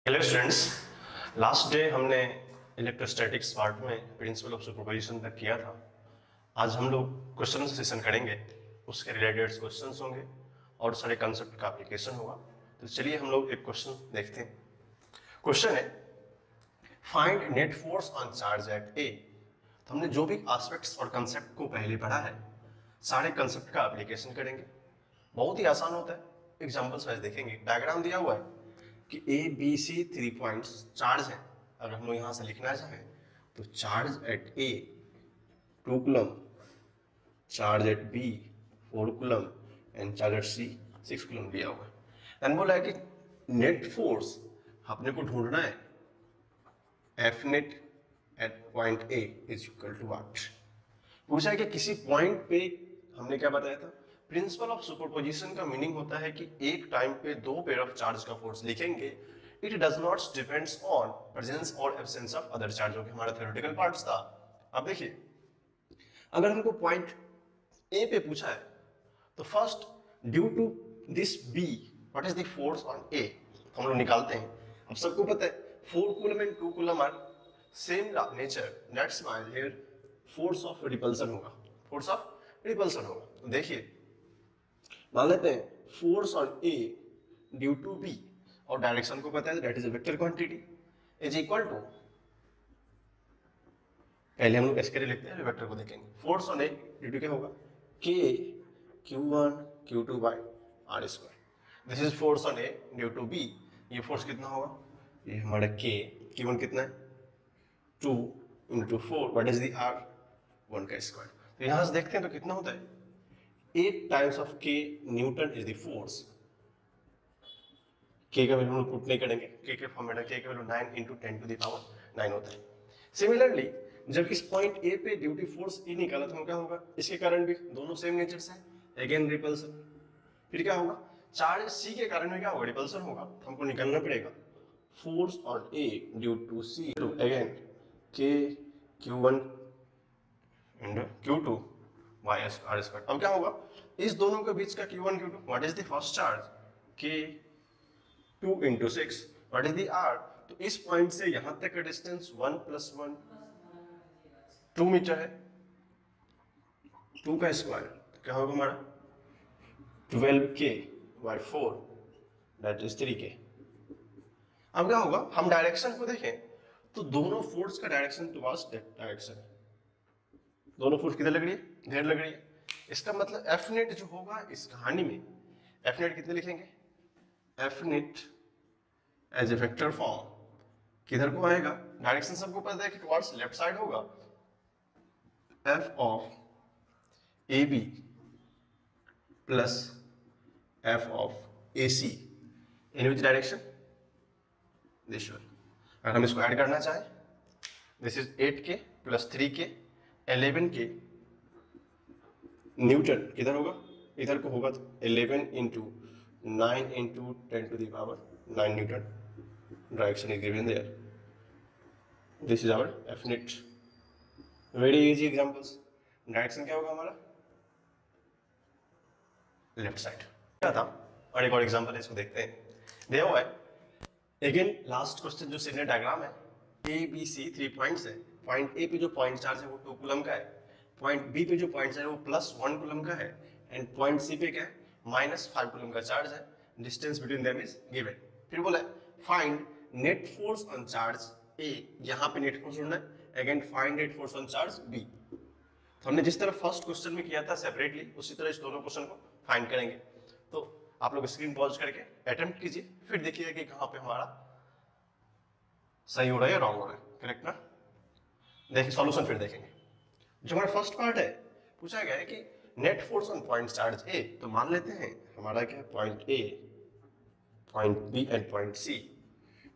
Hello students, last day हमने electrostatics part में principal of superposition तक किया था। आज हम लोग क्वेश्चन सेशन करेंगे, उसके रिलेटेड क्वेश्चंस होंगे और सारे कंसेप्ट का एप्लीकेशन होगा। तो चलिए हम लोग एक क्वेश्चन देखते हैं। क्वेश्चन है find net force on charge at A. तो हमने जो भी एस्पेक्ट्स और कंसेप्ट को पहले पढ़ा है, सारे कंसेप्ट का एप्लीकेशन करेंगे। बहुत ही आसान होता है, एग्जाम्पल्स वाइज देखेंगे। डायग्राम दिया हुआ है कि A B C 3 points charge है। अगर हम लोग यहां से लिखना चाहें तो charge at A 2 coulomb, charge at B 4 coulomb and charge at C 6 coulomb दिया हुआ है। एंड बोला है कि नेट फोर्स अपने को ढूंढना है, F net at point A is equal to what. पूछा है कि किसी पॉइंट पे, हमने क्या बताया था, प्रिंसिपल ऑफ सुपरपोजिशन का मीनिंग होता है कि एक टाइम पे दो पेयर ऑफ चार्ज का फोर्स लिखेंगे। It does not depends on presence और एब्सेंस ऑफ अदर चार्ज, जो कि हमारा थ्योरेटिकल पार्ट्स था। अब देखिए, अगर हमको पॉइंट ए पे पूछा है तो first due to this B what is the force on A, हम लोग निकालते हैं। अब सबको पता है 4 coulomb and 2 coulomb are same nature, that's why here force of repulsion होगा, फोर्स ऑफ रिपल्सन होगा। तो देखिए, मान लेते हैं force on A due to B, और डायरेक्शन को पता है that is a vector quantity, is equal to, पहले हम लोग इसके लिए लिखते हैं, वेक्टर को देखेंगे। Force on A due to क्या होगा, K Q1 Q2 by are square. This is force on A due to B. ये फोर्स कितना होगा, ये हमारा के Q1 कितना है 2 into 4, what is the R 1 का स्क्वायर। तो यहां से देखते हैं तो कितना होता है 8 टाइम्स ऑफ के न्यूटन इज द फोर्स। के का वैल्यू हम लोग पुट नहीं करेंगे, K format K value 9 into 10 to the power 9 होता है। सिमिलरली जब इस पॉइंट ए पे ड्यूटी फोर्स ई निकाला तो क्या होगा, इसके कारण भी दोनों सेम नेचर से, अगेन रिपल्सन। फिर क्या होगा, चार्ज सी के कारण में क्या होगा, रिपल्सन होगा। तो हमको निकालना पड़ेगा force on A due to C to again K Q1 and Q2 by are square. अब क्या होगा, इस दोनों के बीच का Q1 Q2, what is the first charge, K 2 into 6, what is the R. तो इस पॉइंट से यहां तक का डिस्टेंस 1 प्लस 1 2 मीटर है, 2 का स्क्वायर तो क्या होगा हमारा 12K bye 4 that is 3K। अब क्या होगा, हम डायरेक्शन को देखें तो दोनों फोर्स का डायरेक्शन टुवर्ड्स दैट डायरेक्शन है। दोनों फोर्स किधर लग रही है, इधर लग रही है। इसका मतलब एफ नेट जो होगा इस कहानी में, एफ नेट कितने लिखेंगे, F net as a vector form किधर को आएगा, डायरेक्शन सबको पता है कि टुवर्ड्स लेफ्ट साइड होगा। F of A B plus F of A C in which direction, this one. अगर हम इसको ऐड करना चाहें, this is 8K plus 3K 11K Newton किधर होगा, इधर को होगा। तो 11 into 9 into 10 to the power 9 newton, direction is given there. This is our F net. Very easy examples. Direction क्या होगा हमारा, लेफ्ट साइड क्या था। और एक और एग्जांपल है, इसको देखते हैं। दिया हुआ है अगेन लास्ट क्वेश्चन, जो सिग्नल डायग्राम है, ए बी सी 3 पॉइंट्स है। पॉइंट ए पे जो पॉइंट चार्ज है वो 2 कूलम का है, पॉइंट बी पे जो पॉइंट चार्ज है वो प्लस 1 कूलम का है, एंड पॉइंट सी पे क्या है -5 कूलम का चार्ज है। Distance between them is given. फिर बोला find net force on charge A, यहाँ पे नेट फोर्स ढूंढना है। Again find net force on charge B. तो हमने जिस तरह फर्स्ट क्वेश्चन में किया था सेपरेटली, उसी तरह इस दोनों क्वेश्चन को फाइंड करेंगे। तो आप लोग स्क्रीन पॉज करके अटेम्प्ट कीजिए, फिर देखिएगा कि कहां पे हमारा सही हो रहा है या रॉन्ग हो रहा है, करेक्ट ना। देखिए सॉल्यूशन फिर देखेंगे। जो हमारा फर्स्ट पार्ट है, पूछा गया है कि net force on point charge A. तो मान लेते हैं हमारा क्या है, point A, point B and point C,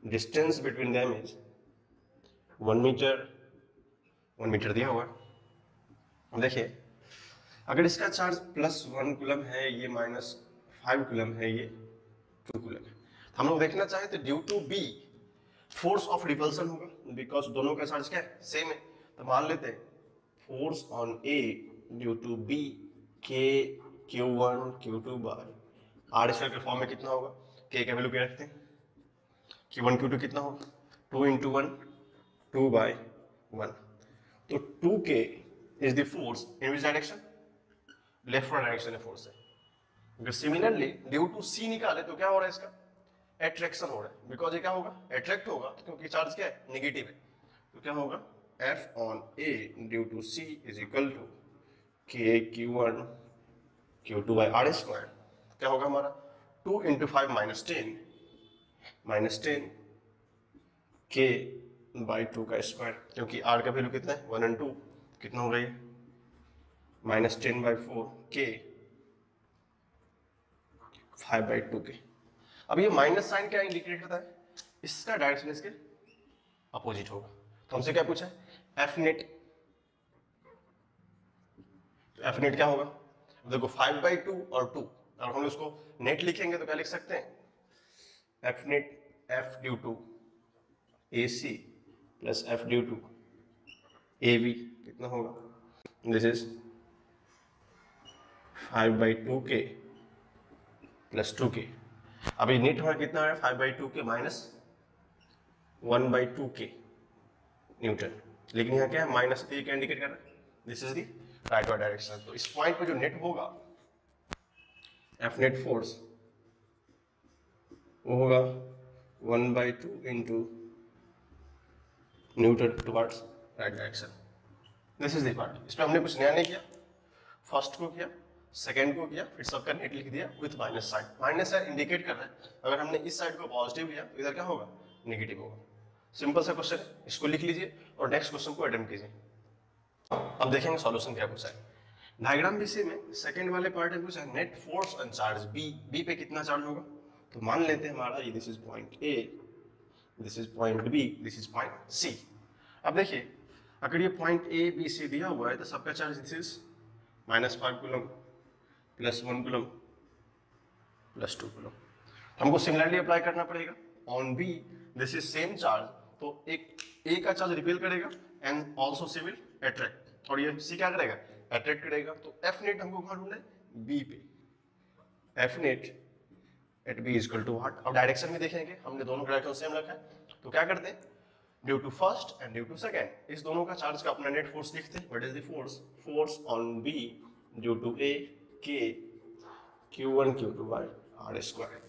distance between them is 1 metre, 1 metre दिया हुआ है। देखिए, अगर इसका चार्ज +1 कूलम है, ये -5 कूलम है, ये 2 कूलम है, तो हम लोग देखना चाहें तो due to B force of repulsion होगा, बिकॉज दोनों का चार्ज क्या है, सेम है। तो मान लेते हैं force on A due to B K Q1 Q2 by are square के फॉर्म में कितना होगा, के का वैल्यू क्या रखते हैं Q1 Q2 कितना होगा 2 into 1 2/1। तो 2K is the force in which direction, left वाला डायरेक्शन है फोर्स है। सिमिलरली ड्यू टू C निकाले तो क्या हो रहा है इसका एट्रैक्शन हो रहा है, बिकॉज ये क्या होगा एट्रैक्ट होगा क्योंकि चार्ज क्या है नेगेटिव है। तो क्या होगा F on A due to C is equal to K Q1 Q2 by R square. क्या होगा हमारा 2 into 5 minus 10 K by 2 का स्क्वायर, क्योंकि R का वैल्यू कितना है 1 and 2, कितना हो गई -10/4 K 5/2 K। अब ये माइनस साइन क्या इंडिकेट करता है, इसका डायरेक्शन इसके अपोजिट होगा। तो हमसे क्या पूछा है एफ नेट, तो एफ नेट क्या होगा देखो 5/2 और 2, और हम उसको नेट लिखेंगे तो क्या लिख सकते हैं F net F due to A C plus F due to A B कितना होगा this is 5/2K plus 2K। अभी नेट हमारा कितना है 5/2K माइनस 1/2K न्यूटन, लेकिन यहाँ क्या है माइनस ए का इंडिकेट कर रहा है, दिस इज दी राइट वाला डायरेक्शन। तो इस पॉइंट पे जो नेट होगा एफ नेट फोर्स वो होगा 1/2 into Newton towards right direction. This is the part. इसमें हमने कुछ नया नहीं किया, फर्स्ट को किया सेकेंड को किया फिर सबका नेट लिख दिया with minus sign. Minus sign indicate कर रहा है अगर हमने इस साइड को पॉजिटिव लिया तो इधर क्या होगा नेगेटिव होगा। सिंपल सा क्वेश्चन है, इसको लिख लीजिए और नेक्स्ट क्वेश्चन को अटेम्प्ट कीजिए। अब देखेंगे सॉल्यूशन क्या पूछा है। डायग्राम बीसी में सेकंड वाले पार्ट में पूछा है net force on charge B पे कितना चार्ज होगा। तो मान लेते हैं हमारा ये this is point A, this is point B, this is point C. अब देखिए अगर ये पॉइंट ए बी सी दिया हुआ है तो सबका charge this is -5 coulomb plus 1 coulomb plus 2 coulomb. हमको सिमिलरली अप्लाई करना पड़ेगा on B, this is same charge, तो एक ए का चार्ज रिपेल करेगा and also C will attract, और ये सी क्या करेगा अट्रैक्ट करेगा। तो एफ नेट हमको कहाँ ढूंढना है बी पे, F net at B is equal to what. अब डायरेक्शन में देखेंगे हमने दोनों डायरेक्शन सेम रखा है तो क्या करते हैं due to first and due to second इस दोनों का चार्ज का अपना नेट फोर्स लिखते हैं। What is the force, force on B due to A K Q1 Q2 by R square.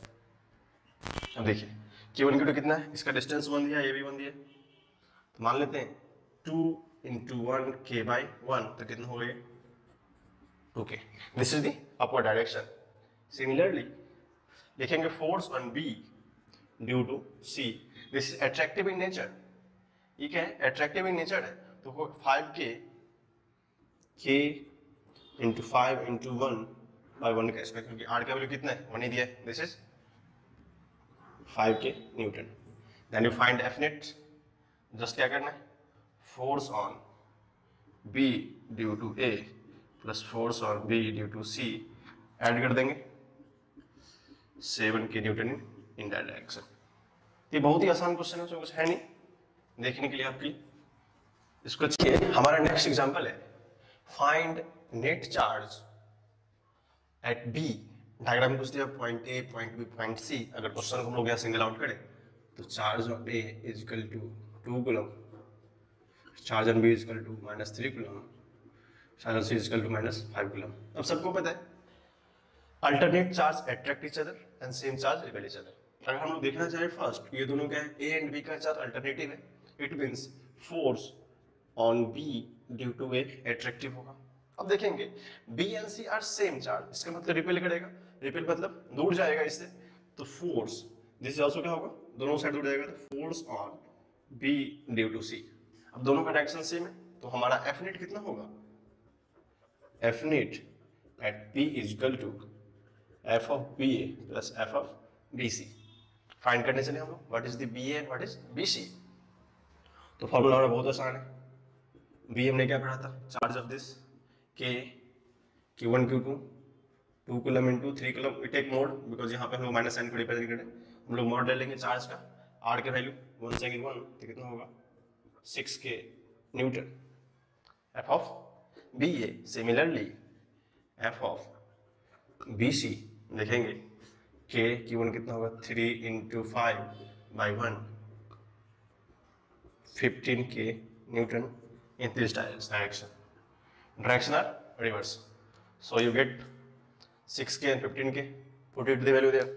अब देखिए Q1 Q2 कितना है, इसका डिस्टेंस 1 दिया, ये भी 1 दिया, तो मान लेते हैं 2 into 1 K by 1 तो कितना हो गया 2K। This is the upward direction. Similarly लिखेंगे force on B due to C, this is attractive in nature, ये क्या है अट्रैक्टिव इन नेचर है, तो 5K K into 5 into 1 by 1 का स्क्वायर, क्योंकि R का वैल्यू कितना है 1 ही दिया है, this is 5K newton. Then you find F net, just क्या करना है force on B due to A plus force on B due to C add कर देंगे 7K Newton in that direction. ये बहुत ही आसान क्वेश्चन है, उसमें कुछ है नहीं देखने के लिए आपकी। इसको अच्छी है। हमारा नेक्स्ट एग्जांपल है find net charge at B. Diagram में पूछ दिया point A point B point C, अगर क्वेश्चन को हम लोग यहाँ सिंगल आउट करें तो charge on A is equal to 2 coulomb, charge on B is equal to -3 coulomb, charge on C is equal to -5 coulomb. अब सबको पता है alternate charge attract each other and same charge repel each other. अगर हम लोग देखना चाहें first ये दोनों क्या है ए एंड बी का चार्ज अल्टरनेटिव है, it means force on B due to A attractive होगा। अब देखेंगे B and C are same charge, इसका मतलब रिपेल करेगा, रिपेल मतलब दूर जाएगा इससे, तो फोर्स दिस इज आल्सो क्या होगा दोनों साइड दूर जाएगा, तो force on B due to C। अब दोनों का डायरेक्शन सेम है तो हमारा F नेट कितना होगा, F net at B is equal to F of BA plus F of BC। Find करने चले हम लोग what is the BA and what is BC। तो फॉर्मूला हमारा बहुत आसान है, B हमने क्या पढ़ा था charge of this K Q1 Q2 2 coulomb into 3 coulomb, we take mod because यहाँ पे हम लोग माइनस साइन को रिप्रेजेंट करें, हम लोग मोड ले लेंगे चार्ज का, R के वैल्यू 1 सेकेंड 1 तो कितना होगा 6K Newton. F of BA similarly F of BC देखेंगे K Q1 कितना होगा 3 into 5 by 1 15k Newton in this direction. Direction are reverse. So you get 6k and 15k. Put it the value there.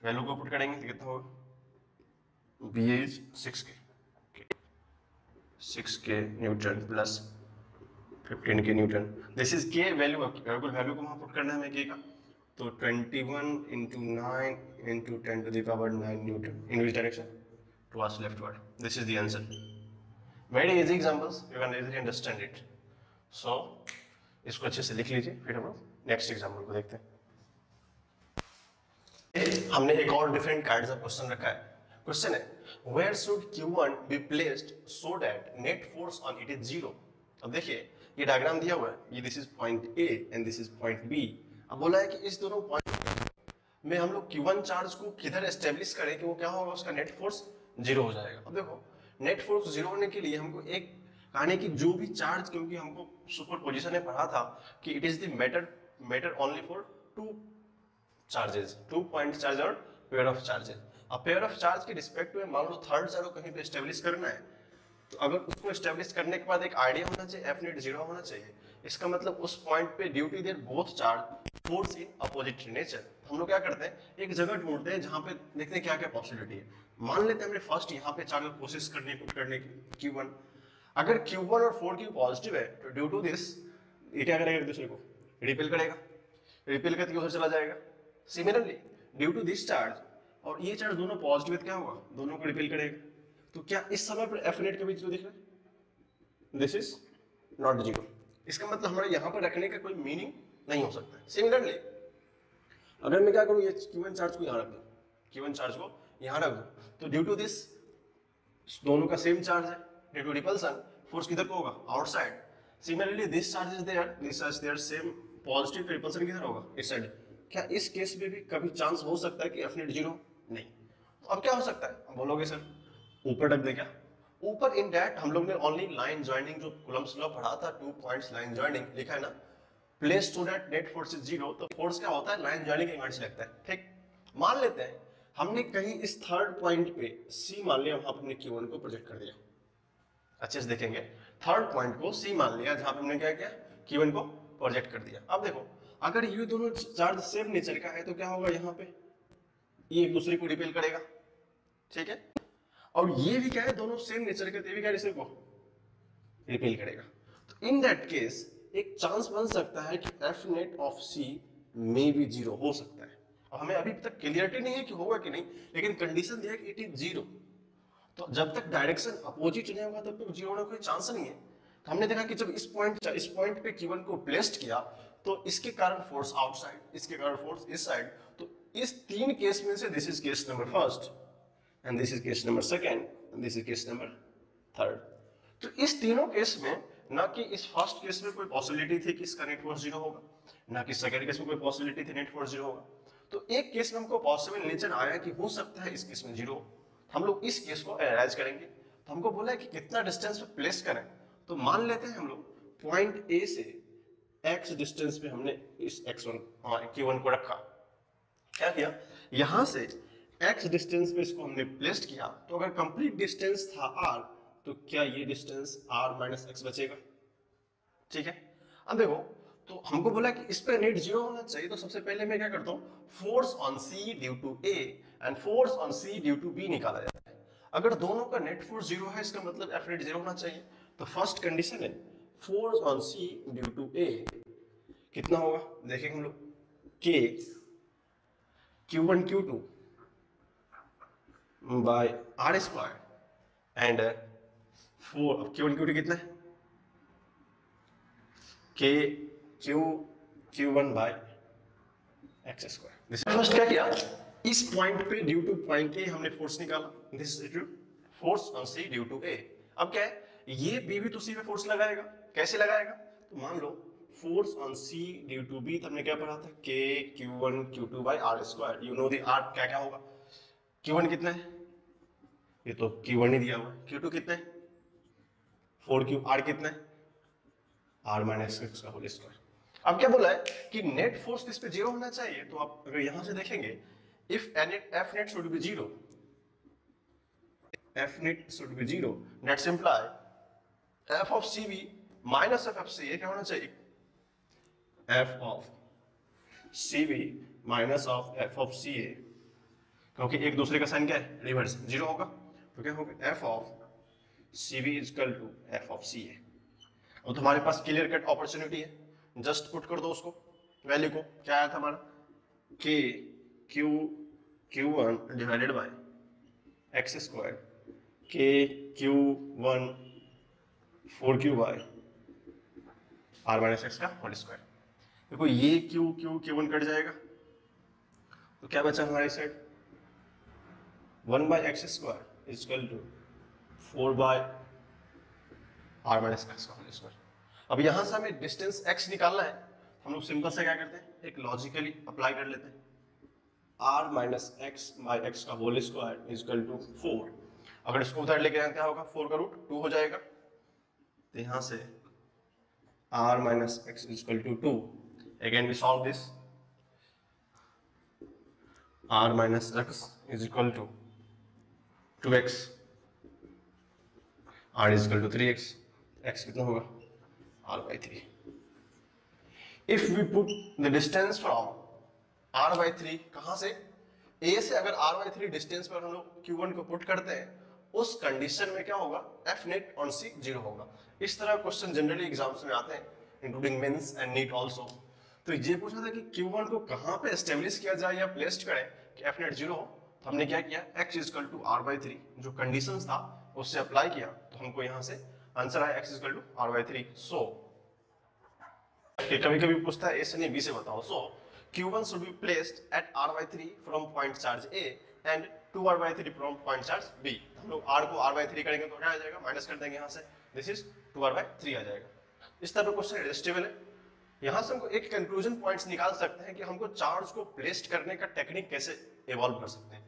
Value को put करेंगे तो कितना होगा? B is 6k. 6k Newton plus 15k Newton. This is k value. Value को वहाँ put करना है हमें k का. तो 21 into 9 into 10 to the power 9 Newton. In which direction? Towards leftward. This is the answer. Very easy examples. You can easily understand it. So इसको अच्छे से लिख लीजिए, फिर हम लोग नेक्स्ट एग्जाम्पल को देखते हैं. हमने एक और डिफरेंट काइंड्स ऑफ क्वेश्चन रखा है. क्वेश्चन है where should Q1 be placed so that net force on it is 0. अब देखिए ये डायग्राम दिया हुआ है, ये this is point A and this is point B. अब बोला है कि इस दोनों पॉइंट में हम लोग Q1 चार्ज को किधर एस्टेब्लिश करें कि वो क्या होगा, उसका नेट फोर्स 0 हो जाएगा. अब देखो नेट फोर्स 0 होने के लिए हमको एक कहने की जो भी चार्ज, क्योंकि हमको सुपर पोजिशन में पढ़ा था कि it is the matter only for two charges, 2 point charge और पेयर ऑफ चार्जेस. अब पेयर ऑफ चार्ज के रिस्पेक्ट में मान लो थर्ड चार्ज को कहीं पे एस्टेब्लिश करना है, तो अगर उसको एस्टेब्लिश करने के बाद एक आइडिया होना चाहिए, एफ नेट 0 होना चाहिए. इसका मतलब उस पॉइंट पे due to their both charge force in opposite nature. हम लोग क्या करते हैं, एक जगह ढूंढते हैं जहां पे देखते हैं क्या क्या पॉसिबिलिटी है. मान लेते हैं हमने फर्स्ट यहाँ पे चार्ज को कोशिश करने की Q1. अगर Q1 और 4Q पॉजिटिव है तो ड्यू टू दिस ये क्या करेगा, एक दूसरे को रिपेल करेगा, रिपेल करके उधर चला जाएगा. Similarly due to this charge और ये चार्ज दोनों पॉजिटिव है, क्या होगा, दोनों को रिपेल करेगा. तो क्या इस समय पर एफ नेट के बीच जो दिख रहा है दिस इज नॉट 0. इसका मतलब हमारे यहाँ पर रखने का कोई मीनिंग नहीं हो सकता है. सिमिलरली अगर मैं क्या करूँ, ये Q1 चार्ज को यहाँ रख दूँ, Q1 चार्ज को यहाँ रख दूँ, तो ड्यू टू दिस दोनों का सेम चार्ज है, ड्यू टू रिपल्सन फोर्स किधर को होगा, outside. Similarly this charge is there, this charge there, same positive repulsion किधर होगा, इस साइड. क्या इस केस में भी कभी चांस हो सकता है कि एफ नेट 0? नहीं. तो अब क्या हो सकता है, हम बोलोगे सर ऊपर रख दे क्या. ऊपर इन दैट हम लोग ने ओनली लाइन जॉइनिंग जो कूलम्ब्स लॉ पढ़ा था, 2 पॉइंट्स लाइन जॉइनिंग लिखा है ना, place so that net force is 0. तो फोर्स क्या होता है, लाइन जॉइनिंग के इमेज लगता है. ठीक, मान लेते हैं हमने कहीं इस थर्ड पॉइंट पे C मान लिया, वहां पर हमने Q1 को प्रोजेक्ट कर दिया. अच्छे से देखेंगे, थर्ड पॉइंट को C मान लिया जहां पे हमने क्या किया, Q1 को प्रोजेक्ट कर दिया. अब देखो अगर ये दोनों चार्ज सेम नेचर का है तो क्या होगा, यहाँ पे ये एक दूसरे को रिपेल करेगा. ठीक है, और ये भी क्या है, दोनों सेम नेचर के, ये भी क्या दूसरे को रिपेल करेगा. तो इन दैट केस एक चांस बन सकता है कि F net of C may be 0 हो सकता है. हमें अभी तक क्लियरिटी नहीं है कि होगा कि नहीं, लेकिन कंडीशन दिया है कि इट इज 0. तो जब तक डायरेक्शन अपोजिट नहीं होगा तब तक 0 होने का कोई चांस नहीं है. तो हमने देखा कि जब इस पॉइंट पे Q1 को प्लेस्ड किया तो इसके कारण फोर्स आउटसाइड, इसके कारण फोर्स इस साइड. तो इस 3 केस में से this is case number first and this is case number second and this is case number third. तो इस तीनों केस में ना कि इस फर्स्ट केस में कोई पॉसिबिलिटी थी कि इसका नेट फोर्स 0 होगा, ना कि सेकंड केस में कोई पॉसिबिलिटी थी नेट फोर्स 0 होगा. तो एक केस में हमको पॉसिबल नेचर आया कि हो सकता है इस केस में 0. हम लोग इस केस को एनालाइज करेंगे. तो हमको बोला है कि कितना डिस्टेंस पे प्लेस करें. तो मान लेते हैं हम लोग पॉइंट A से x डिस्टेंस पे हमने इस x1 Q1 को रखा. क्या किया, यहां से x डिस्टेंस पे इसको हमने प्लेस्ड किया. तो अगर कंप्लीट डिस्टेंस था r, तो क्या ये डिस्टेंस r माइनस x बचेगा. ठीक है, अब देखो तो हमको बोला कि इस पे नेट 0 होना चाहिए. तो सबसे पहले मैं क्या करता हूँ, force on C due to A and force on C due to B निकाला जाता है. अगर दोनों का नेट फोर्स 0 है, इसका मतलब एफ नेट 0 होना चाहिए. तो फर्स्ट कंडीशन है force on C due to A कितना होगा, देखेंगे हम लोग, K Q1 Q2 by R square and 4 Q1 Q2 कितना है, K Q1 by x square. First क्या किया, इस पॉइंट पे ड्यू टू पॉइंट A हमने फोर्स निकाला, this is force on C due to A. अब क्या है, ये B भी तो C पे फोर्स लगाएगा. कैसे लगाएगा, तो मान लो force on C due to B, हमने क्या पढ़ा था, K Q1 Q2 by R square. You know the R क्या क्या होगा, Q1 कितना है, ये तो Q1 ही दिया हुआ है, Q2 कितना है 4Q, R कितना है R माइनस x का होल स्क्वायर. अब क्या बोला है कि नेट फोर्स इस पे 0 होना चाहिए. तो आप अगर यहां से देखेंगे, if F net should be 0, F net should be 0, that's imply F of C B minus F of C A क्या होना चाहिए, F of C B minus of F of C A, क्योंकि एक दूसरे का साइन क्या है, reverse, 0 होगा, तो क्या होगा, F of C B is equal to F of C A. अब तुम्हारे पास क्लियर कट अपॉर्चुनिटी है, जस्ट पुट कर दो उसको, वैल्यू को, क्या आया था हमारा, K Q1 divided by x square, K Q1 4Q by R minus x का होल स्क्वायर। देखो ये Q1 कट जाएगा, तो क्या बचा हमारी side, 1 by x square is equal to 4 by R minus x का होल स्क्वायर। अब यहां से हमें डिस्टेंस x निकालना है, हम लोग सिंपल से क्या करते हैं, एक लॉजिकली अप्लाई कर लेते हैं, r minus x by x का whole square is equal to 4। अगर इसको उधर लेके आए क्या होगा, 4 का रूट 2 हो जाएगा, तो यहां से r minus x is equal to 2। Again we solve this, r minus x is equal to 2x, r is equal to 3x, x कितना होगा, r by 3। If we put the distance from r by 3, कहां से, a से अगर r by 3 distance पर हम लोग q1 को पुट करते हैं, उस कंडीशन में क्या होगा, f net on c 0 होगा। इस तरह क्वेश्चन जनरली एग्जाम्स में आते हैं, including Mains and NEET also. तो ये पूछा था कि q1 को कहां पे एस्टेब्लिश किया जाए या प्लेस्ड करें कि f net 0 हो, तो हमने क्या किया, x is equal to r by 3 जो कंडीशंस था उससे अप्लाई किया, तो हमको यहां से आंसर आया x is equal to r by 3। सो कभी कभी पूछता है a से नहीं b से बताओ, सो q1 should be placed at r by 3 from point charge a and 2r by 3 from point charge b। हम लोग r को r by 3 करेंगे तो क्या आ जाएगा, माइनस कर देंगे यहाँ से, दिस इज 2r by 3 आ जाएगा। इस तरह का क्वेश्चन एडजस्टेबल है। यहाँ से हमको एक कंक्लूजन पॉइंट्स निकाल सकते हैं कि हमको चार्ज को प्लेस्ड करने का टेक्निक कैसे इवॉल्व कर सकते हैं।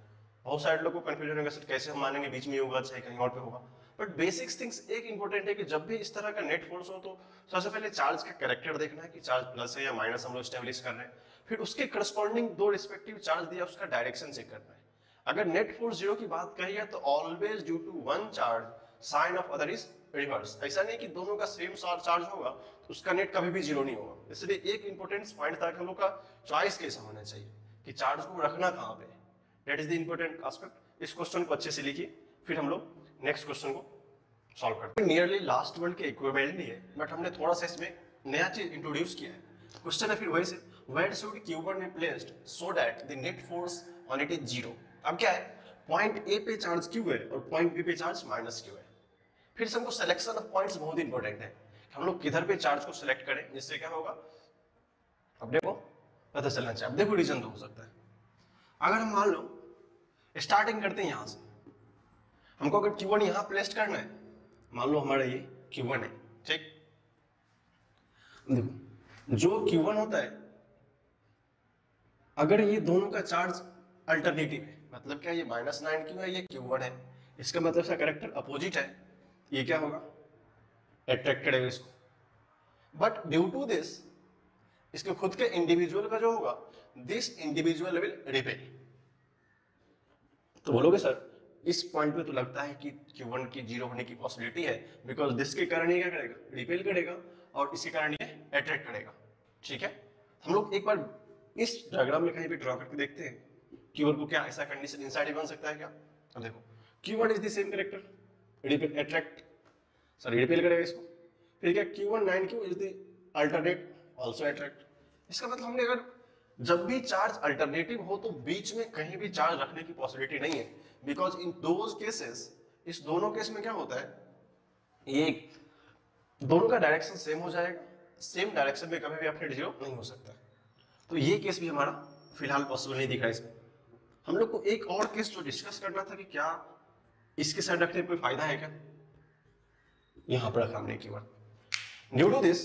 बहुत सारे लोगों को कंफ्यूजन होगा सर कैसे हम मानेंगे बीच में होगा चाहे कहीं और पे होगा, बट बेसिक्स थिंग्स एक इंपॉर्टेंट है कि जब भी इस तरह का नेट फोर्स हो तो सबसे पहले चार्ज का कैरेक्टर देखना है कि चार्ज प्लस है या माइनस हम लोग एस्टेब्लिश कर रहे हैं, फिर उसके करस्पॉन्डिंग दो रिस्पेक्टिव चार्ज दिया उसका डायरेक्शन चेक करना है। अगर नेट फोर्स 0 की बात कही है तो always due to one charge sign of other is reverse. ऐसा नहीं कि दोनों का सेम चार्ज होगा तो उसका नेट कभी भी 0 नहीं होगा। इसलिए एक इंपॉर्टेंट पॉइंट था कि हम लोग का चॉइस कैसा होना चाहिए कि चार्ज को रखना कहाँ पे, that is the important aspect. इस क्वेश्चन को अच्छे से लिखिए, फिर हम लोग नेक्स्ट क्वेश्चन को सॉल्व करते हैं। नियरली लास्ट वर्ड के इक्विवेलेंट ही है, बट हमने थोड़ा सा इसमें नया चीज इंट्रोड्यूस किया है। क्वेश्चन है फिर वही से, where should q1 be placed so that the net force on it is 0। अब क्या है, पॉइंट ए पे चार्ज q है और पॉइंट बी पे चार्ज माइनस q है। फिर से हमको सिलेक्शन ऑफ पॉइंट्स बहुत इंपॉर्टेंट है, हम लोग किधर पे चार्ज को सिलेक्ट करें जिससे क्या होगा अपने को पता चलना चाहिए। अब देखो रीजन तो हो सकता है, अगर हम मान लो स्टार्टिंग करते हैं यहां से, हमको अगर q1 यहां प्लेस्ड करना है, मान लो हमारा ये q1 है, ठीक। देखो जो q1 होता है, अगर ये दोनों का चार्ज अल्टरनेटिव है, मतलब क्या ये -9q है, ये q1 है, इसका मतलब इसका कैरेक्टर अपोजिट है, ये क्या होगा अट्रैक्ट करेगा इसको। बट ड्यू टू दिस इसके खुद के इंडिविजुअल का जो होगा, दिस इंडिविजुअल विल रिपेल। तो बोलोगे सर इस पॉइंट पे तो लगता है कि q1 की 0 होने की पॉसिबिलिटी है, बिकॉज दिस के कारण ये क्या करेगा, रिपेल करेगा, और इसी कारण ये अट्रैक्ट करेगा, ठीक है। हम लोग एक बार इस डायग्राम में कहीं पे ड्रॉ करके देखते हैं q1 को, क्या ऐसा कंडीशन इनसाइड ही बन सकता है क्या। अब देखो q1 is the same character, repel attract, sorry repel करेगा इसको, फिर क्या q1 9q is the alternate also attract. इसका मतलब हमने अगर जब भी चार्ज अल्टरनेटिव हो तो बीच में कहीं भी चार्ज रखने की पॉसिबिलिटी नहीं है, बिकॉज इन दोज केसेस, इस दोनों केस में क्या होता है, ये दोनों का डायरेक्शन सेम हो जाएगा, सेम डायरेक्शन में कभी भी अपने 0 नहीं हो सकता। तो ये केस भी हमारा फिलहाल पॉसिबल नहीं दिख रहा है इसमें। हम लोग को एक और केस जो डिस्कस करना था कि क्या इसके साइड रखने में कोई फायदा है क्या, यहां पर रखा हमने q1। Due to this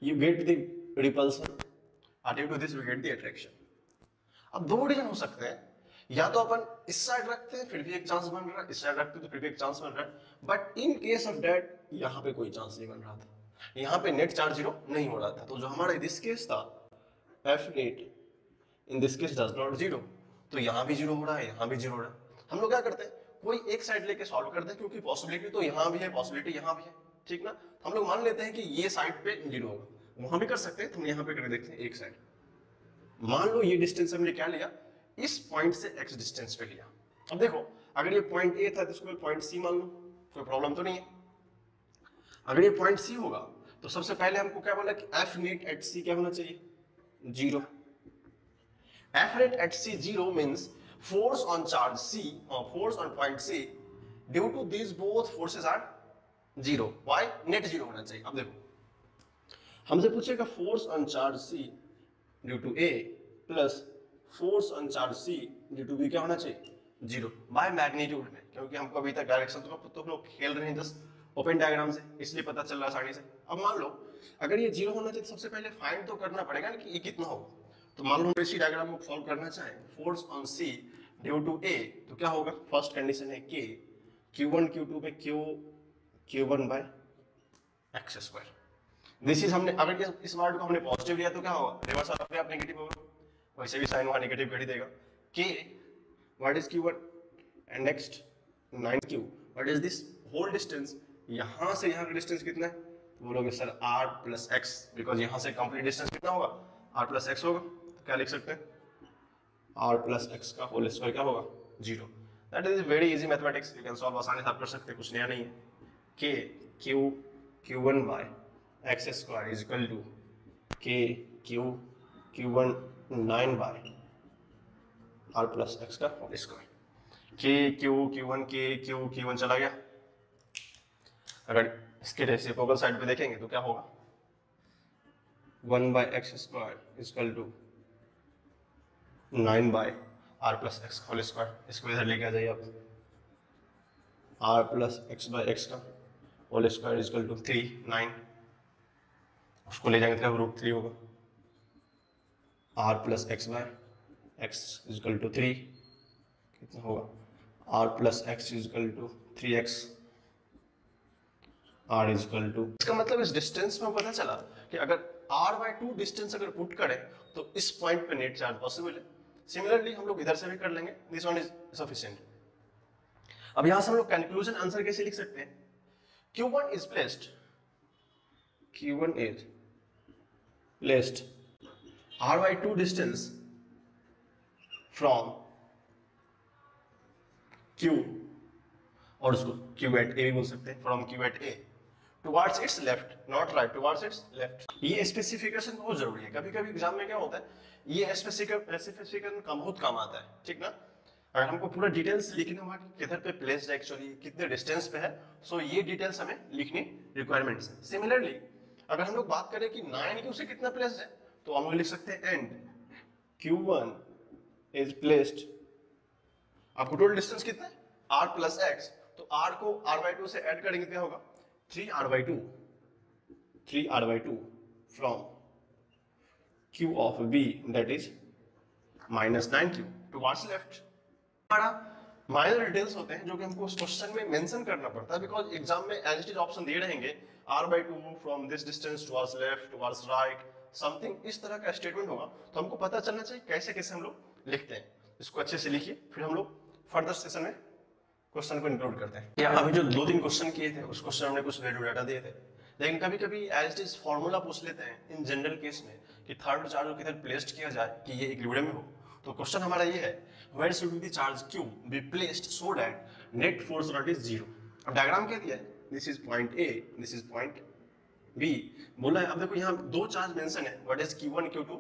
you get the repulsion, due to this we get the attraction. अब दो रीजन हो सकते हैं, या तो अपन इस साइड रखते हैं फिर भी एक चांस बन रहा है, इस साइड रखते हैं तो फिर भी एक चांस बन रहा है, but in case of that यहाँ पे कोई चांस नहीं बन रहा था, यहाँ पे नेट चार्ज 0 नहीं हो रहा था। तो जो हमारा दिस केस था f net in this case does not 0, तो यहाँ भी 0 हो रहा है, यहाँ भी 0 हो रहा है। हम लोग क्या करते हैं, कोई एक साइड लेके सॉल्व कर दे, क्योंकि पॉसिबिलिटी तो यहाँ भी है, पॉसिबिलिटी यहाँ भी है, ठीक ना। तो हम लोग मान लेते हैं कि ये साइड पे 0 होगा, वहां भी कर सकते हैं, तो हम यहाँ पे करके देखते हैं एक साइड। मान लो ये डिस्टेंस हमने क्या लिया, इस पॉइंट से x डिस्टेंस पे लिया। अब देखो अगर ये पॉइंट A था तो इसको पॉइंट C मान लो, कोई प्रॉब्लम तो नहीं है। अगर ये पॉइंट C होगा तो सबसे पहले हमको क्या बोला कि f net at C क्या होना चाहिए, 0। f net at C 0 means force on charge C or force on point C due to these both forces are 0. Why? Net 0 होना चाहिए। अब देखो हमसे पूछेगा force on charge C due to A plus force on charge C due to B क्या होना चाहिए, 0 by magnitude में, क्योंकि हमको अभी तक डायरेक्शन तो हम लोग खेल रहे हैं जस्ट ओपन डायग्राम से, इसलिए पता चल रहा आसानी से। अब मान लो अगर ये 0 होना चाहिए तो सबसे पहले फाइंड तो करना पड़ेगा ना कि ये कितना होगा। तो मान लो हम इसी डायग्राम को सॉल्व करना चाहें, force on C due to A तो क्या होगा, फर्स्ट कंडीशन है K Q1 Q2 पे Q1 by x square. This is हमने अगर इस वर्ड को हमने पॉजिटिव लिया तो क्या होगा, रिवर्स अपने आप नेगेटिव होगा, वैसे भी साइन वहां नेगेटिव कर ही देगा। K what is Q1 and next 9Q what is this whole distance, यहां से यहां का डिस्टेंस कितना है, तो बोलोगे sir r plus x, because यहां से कंप्लीट डिस्टेंस कितना होगा, r प्लस x होगा। तो क्या लिख सकते हैं, r प्लस x का होल स्क्वायर क्या होगा, 0। That is very easy mathematics, you can solve, आसानी से आप कर सकते हैं, कुछ नया नहीं है। K Q1 by x square is equal to K Q1 9 by r plus x का होल स्क्वायर। K Q1 चला गया। अगर इसके रेसिप्रोकल साइड पे देखेंगे तो क्या होगा, 1 by x square equal to 9 by r plus x whole square. इसको इधर लेके आ जाइए आप, r plus x by x का होल स्क्वायर इक्वल टू 3 9, उसको ले जाएंगे तो √3 होगा, r plus x by x equal to 3 कितना होगा, r plus x equal to 3x r equal to, इसका मतलब इस डिस्टेंस में पता चला कि अगर r/2 डिस्टेंस अगर पुट करें तो इस पॉइंट पे नेट चार्ज पॉसिबल है। सिमिलरली हम लोग इधर से भी कर लेंगे, दिस वन इज सफिशिएंट। अब यहां से हम लोग कंक्लूजन आंसर कैसे लिख सकते हैं, Q1 is placed r/2 distance from Q, और उसको Q at A भी बोल सकते हैं, from Q at A towards its left, not right, towards its left। ये स्पेसिफिकेशन बहुत जरूरी है, कभी कभी एग्जाम में क्या होता है, ये स्पेसिफिकेशन का बहुत काम आता है, ठीक ना। अगर हमको पूरा डिटेल्स लिखने हुआ कि किधर पे प्लेस्ड है, एक्चुअली कितने डिस्टेंस पे है, सो ये डिटेल्स हमें लिखनी रिक्वायरमेंट्स है। सिमिलरली अगर हम लोग बात करें कि 9Q से कितना प्लेस्ड है, तो हम लोग लिख सकते हैं एंड Q1 इज प्लेस्ड, आपको टोटल डिस्टेंस कितना है, r प्लस x, तो r को r/2 से ऐड करेंगे क्या होगा, 3r/2 from Q of B that is minus 9Q towards left। हमारा माइनर डिटेल्स होते हैं जो कि हमको उस क्वेश्चन में मेंशन करना पड़ता है, बिकॉज एग्जाम में एज इट इज ऑप्शन दिए रहेंगे r/2 from this distance towards left towards right something, इस तरह का स्टेटमेंट होगा। तो हमको पता चलना चाहिए कैसे कैसे हम लोग लिखते हैं, इसको अच्छे से लिखिए, फिर हम लोग फर्दर सेशन में क्वेश्चन को इंक्लूड करते हैं। या अभी जो 2-3 क्वेश्चन किए थे उस क्वेश्चन हमने कुछ वैल्यू डाटा दिए थे, लेकिन कभी कभी एज इट इज फॉर्मूला पूछ लेते हैं इन जनरल केस में कि थर्ड चार्ज को किधर प्लेस्ड किया जाए कि ये इक्विलिब्रियम में हो। तो क्वेश्चन हमारा ये है, where should the charge Q be placed so that net force not is 0। अब डायग्राम क्या दिया है, this is point A, this is point B बोला है। अब देखो यहाँ 2 चार्ज मेंशन है, what is Q1 Q2,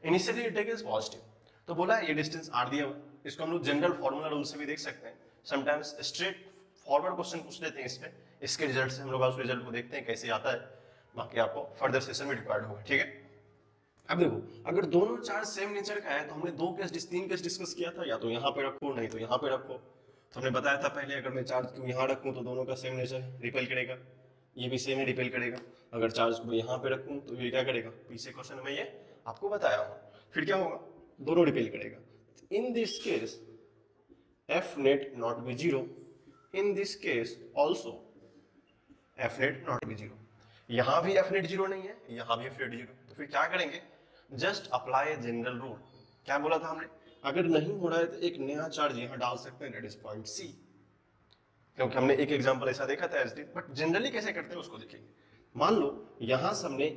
initially it is positive, तो बोला है ये डिस्टेंस r दिया हुआ, इसको हम लोग जनरल फार्मूला रूल से भी देख सकते हैं। समटाइम्स स्ट्रेट फॉरवर्ड क्वेश्चन पूछ लेते हैं इसमें, इसके रिजल्ट से हम लोग उस रिजल्ट को देखते हैं कैसे आता है, बाकी आपको फर्दर सेशन में रिक्वायर्ड होगा, ठीक है। अब देखो अगर दोनों चार्ज सेम नेचर का है तो हमने 3 केस डिस्कस किया था, या तो यहाँ पे रखो नहीं तो यहाँ पे रखो। तो हमने बताया था पहले अगर मैं चार्ज को यहाँ रखूँ तो दोनों का सेम नेचर रिपेल करेगा, ये भी सेम ही रिपेल करेगा। अगर चार्ज को यहाँ पे रखूँ तो ये क्या करेगा, पीछे क्वेश्चन में ये आपको बताया हूँ, फिर क्या होगा, दोनों रिपेल करेगा। In this case F net not be 0, in this case also F net not be 0। यहाँ भी F net 0 नहीं है, यहाँ भी F net 0, तो फिर क्या करेंगे, जस्ट अप्लाई जनरल रूल। क्या बोला था हमने, अगर नहीं हो रहा है तो एक नया चार्ज यहाँ डाल सकते हैं, दैट इज पॉइंट C। क्योंकि हमने एक एग्जांपल ऐसा देखा था एच डी, बट जनरली कैसे करते हैं उसको देखेंगे। मान लो यहां से हमने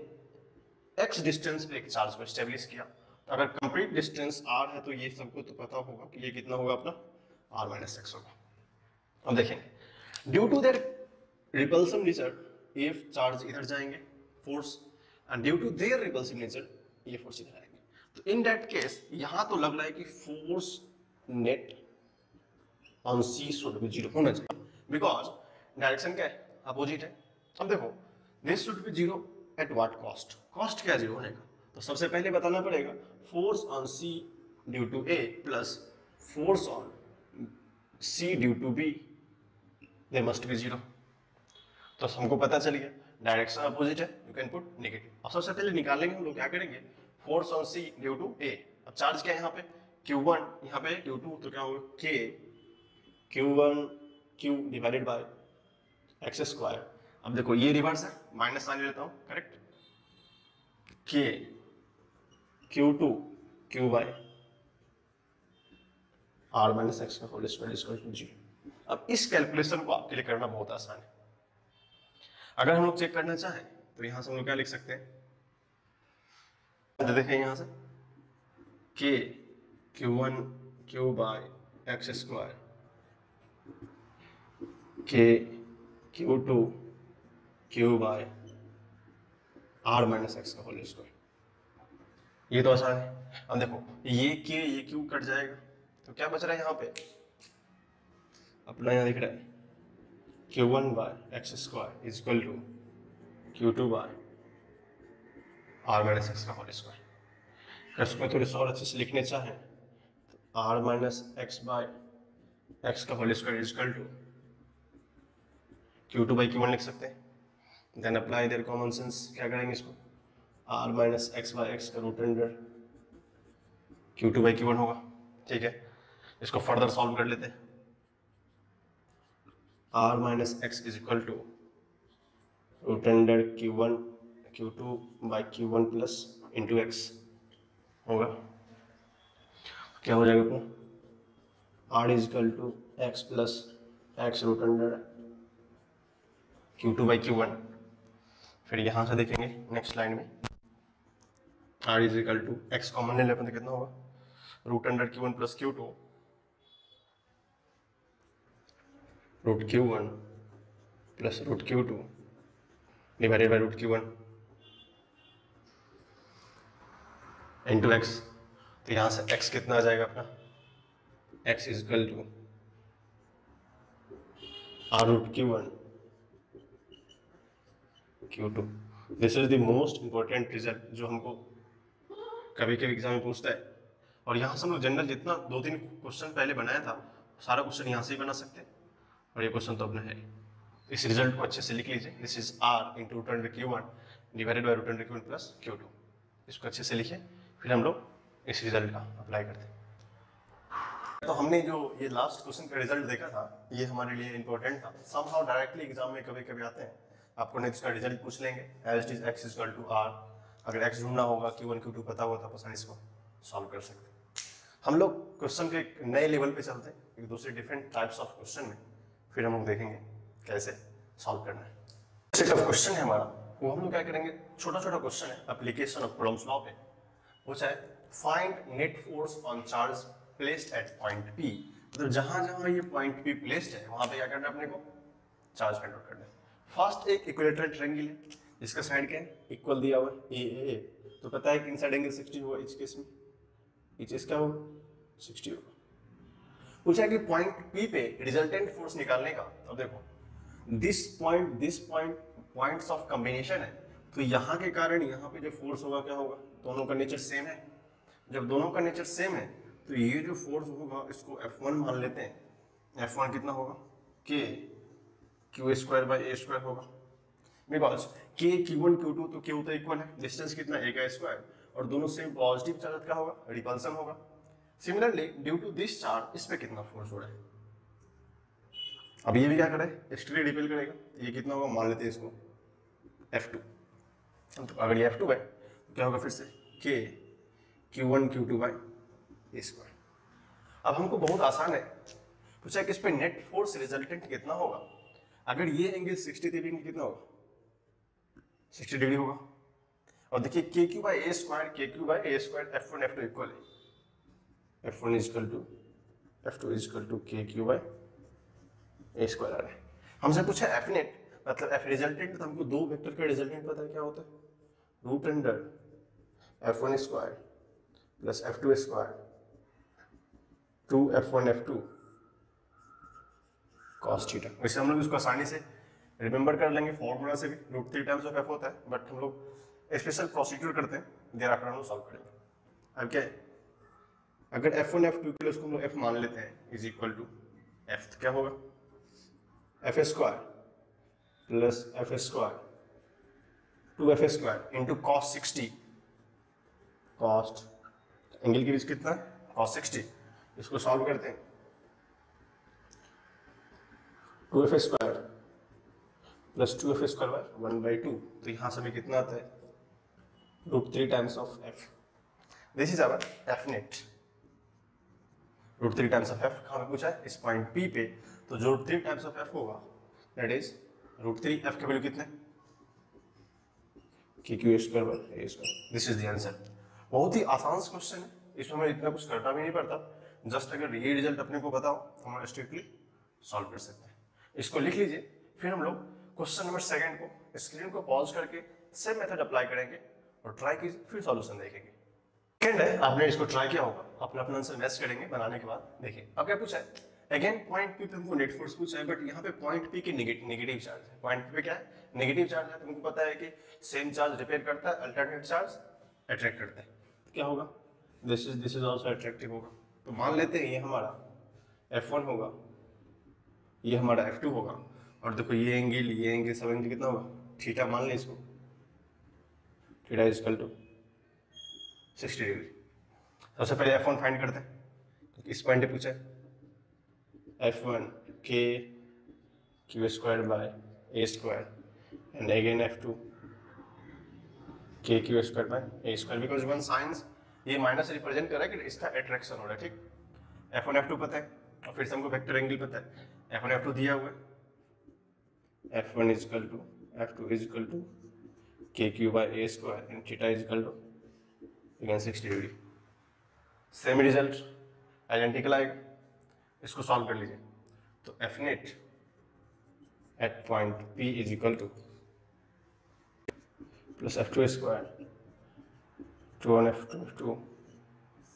x डिस्टेंस पे एक चार्ज को स्टेब्लिश किया, तो अगर कंप्लीट डिस्टेंस r है तो ये सबको तो पता होगा कि ये कितना होगा अपना r माइनस एक्स होगा। अब देखेंगे due to their repulsive nature ये चार्ज इधर जाएंगे force, and due to their repulsive nature ये फोर्स इधर आएंगे। तो इन दैट केस यहां तो लग रहा है कि force net on C should be zero होना चाहिए, बिकॉज डायरेक्शन क्या है, अपोजिट है। अब देखो this should be zero at what cost, cost क्या जीरो होने का, तो सबसे पहले बताना पड़ेगा force on C due to A plus force on C due to B they must be zero. तो हमको पता चल गया डायरेक्शन अपोजिट है, यू कैन पुट नेगेटिव। और सबसे पहले निकालेंगे हम लोग क्या करेंगे, force on C due to A. अब चार्ज क्या है यहाँ पे Q1, यहाँ पे Q2, तो क्या होगा K Q1 Q divided by x square. अब देखो ये रिवर्स है, माइनस साइन लेता हूँ, correct, K Q2 Q by R minus x का होल स्क्वायर इक्वल टू 0। अब इस कैलकुलेशन को आपके लिए करना बहुत आसान है। अगर हम लोग चेक करना चाहें तो यहां से हम लोग क्या लिख सकते हैं, देखें यहां से K Q1 Q by x square K Q2 Q by R minus x का होल स्क्वायर। ये तो आसान है। अब देखो ये K ये Q कट जाएगा, तो क्या बच रहा है यहाँ पे अपना, यहाँ दिख रहा है Q1 by x square is equal to Q2 by R minus x का होल स्क्वायर। अगर इसमें थोड़े और अच्छे से लिखने चाहें तो R minus x by x का whole square is equal to Q2 by Q1 लिख सकते हैं। Then apply their common sense, क्या करेंगे इसको R minus x by x का root under Q2 by Q1 होगा, ठीक है। इसको फर्दर सॉल्व कर लेते हैं। R minus x is equal to root under Q2 by Q1 plus into x होगा। क्या हो जाएगा अपना R is equal to x plus x root under Q2 by Q1। फिर यहां से देखेंगे नेक्स्ट लाइन में R is equal to x common ले लेते हैं, कितना होगा root under Q1 plus Q2 root Q1 plus root Q2 divided by root Q1 into x. तो यहां से x कितना आ जाएगा अपना, x is equal to R root Q1 Q2। This is the most important result जो हमको कभी कभी एग्जाम में पूछता है। और यहाँ से हम लोग जनरल जितना 2-3 क्वेश्चन पहले बनाया था सारा क्वेश्चन यहाँ से ही बना सकते हैं, और ये क्वेश्चन तो अपना है। इस रिजल्ट को अच्छे से लिख लीजिए, this is R into root under Q1 divided by root under Q1 plus Q2। इसको अच्छे से लिखिए, फिर हम लोग इस रिजल्ट का अप्लाई करते हैं। तो हमने जो ये लास्ट क्वेश्चन का रिजल्ट देखा था ये हमारे लिए इंपॉर्टेंट था। समहाउ डायरेक्टली एग्जाम में कभी कभी आते हैं, आपको नेक्स्ट का रिजल्ट पूछ लेंगे as is x equal to r। अगर x ढूंढना होगा Q1 Q2 पता हुआ तो आसानी इसको सॉल्व कर सकते हैं। हम लोग क्वेश्चन के एक नए लेवल पे चलते हैं, एक दूसरे डिफरेंट टाइप्स ऑफ क्वेश्चन में, फिर हम लोग देखेंगे कैसे सॉल्व करना है। सेट ऑफ क्वेश्चन है हमारा, वो हम लोग क्या करेंगे, छोटा छोटा क्वेश्चन है एप्लीकेशन ऑफ कूलम्ब्स लॉ पे। पूछा है find net force on charge placed at point P। मतलब जहां जहां ये पॉइंट P प्लेस्ड है वहां पे क्या करना है अपने को, चार्ज फाइंड आउट करना है। फर्स्ट एक इक्विलेटरल ट्रायंगल है जिसका साइड क्या है, इक्वल दिया हुआ है ए, तो पता है कि इनसाइड एंगल 60 होगा इस केस में, इस केस क्या होगा 60 होगा। पूछा है कि पॉइंट P पे रिजल्टेंट फोर्स निकालने का। अब देखो this point points of combination है, तो यहाँ के कारण यहाँ पे जो फोर्स होगा क्या होगा, दोनों का नेचर सेम है। जब दोनों का नेचर सेम है तो ये जो फोर्स होगा इसको F1 मान लेते हैं। F1 कितना होगा K Q square by A square होगा, बिकॉज K Q1 Q2 तो Q तो इक्वल है, डिस्टेंस कितना A का स्क्वायर, और दोनों सेम पॉजिटिव चार्ज का होगा, रिपल्सन होगा। Similarly due to this charge इस पे कितना फोर्स हो रहा है। अब ये भी क्या करे, एक्सट्री रिपेल करेगा, ये कितना होगा मान लेते हैं इसको F2। तो अगर ये F2 है तो क्या होगा फिर से K Q1 Q2 by A square. अब हमको बहुत आसान है, पूछा कि इस पे नेट फोर्स रिजल्टेंट कितना होगा। अगर ये एंगल 60 डिग्री कितना होगा, 60 डिग्री होगा। और देखिए K Q by a square, K Q by a square, F1 F2 equal है, F1 equal to F2 equal to K Q by a square आ रहा है। हमसे पूछा एफ नेट मतलब एफ रिजल्टेंट, तो हमको दो वेक्टर का रिजल्टेंट पता है क्या होता है, root under F1 square plus F2 square 2F1 F2 cos theta. वैसे हम लोग इसको आसानी से रिमेंबर कर लेंगे, फॉर्मूला से भी रूट 3 टाइम्स ऑफ एफ होता है, बट हम लोग स्पेशल प्रोसीड्यूर करते हैं, देर आफ्टर हम लोग सॉल्व करेंगे। अब क्या है, अगर F1 F2 के लिए उसको हम लोग F मान लेते हैं इज इक्वल टू F, तो क्या होगा F square plus F square 2F square into cos 60, cost angle की बीच कितना कॉस 60, इसको सॉल्व करते हैं 2F square plus 2F square by 1/2, तो यहाँ से हमें कितना आता है root 3 times of F। This is our F net, root 3 times of F हमें पूछा है इस पॉइंट P पे, तो जो रूट 3 टाइम्स ऑफ F होगा दैट इज रूट 3, F के वैल्यू कितने के Q square by A square. This is the answer. बहुत ही आसान क्वेश्चन है, इसमें हमें इतना कुछ करना भी नहीं पड़ता, जस्ट अगर ये रिजल्ट अपने को बताओ तो हम स्ट्रिक्टली सॉल्व कर सकते हैं। इसको लिख लीजिए, फिर हम लोग क्वेश्चन नंबर 2 को स्क्रीन को पॉज करके सेम मेथड अप्लाई करेंगे और ट्राई कीजिए, फिर सॉल्यूशन देखेंगे। सेकंड है, आपने इसको ट्राई किया होगा, अपना अपना आंसर मैच करेंगे बनाने के बाद। देखिए अब क्या पूछा है, अगेन पॉइंट पी पे हमको नेट फोर्स पूछा है, बट यहाँ पे पॉइंट पी की नेगेटिव चार्ज है। पॉइंट पी पे क्या है, नेगेटिव चार्ज है। तुमको पता है कि सेम चार्ज रिपेयर करता है, अल्टरनेट चार्ज अट्रैक्ट करता है। क्या होगा, दिस इज आल्सो अट्रैक्टिव होगा। तो मान लेते हैं ये हमारा F1 होगा, ये हमारा F2 होगा, और देखो ये एंगल सब एंगल कितना होगा, थीटा मान लें इसको, theta is equal to 60 degree. सबसे पहले F1 फाइंड करते हैं, तो इस पॉइंट पे पूछा है F1 के Q square by A square and again F2 के Q square by A square, because one science ये माइनस रिप्रेजेंट कर रहा है कि इसका अट्रैक्शन हो रहा है। ठीक, F1 F2 पता है, और फिर से हमको वेक्टर एंगल पता है, F1 F2 दिया हुआ है, F1 is equal to F2 is equal to K Q by A square and theta is equal to again 60 degree. Same result identical आएगा, इसको सॉल्व कर लीजिए। तो F net at point P is equal to plus F2 square 2F2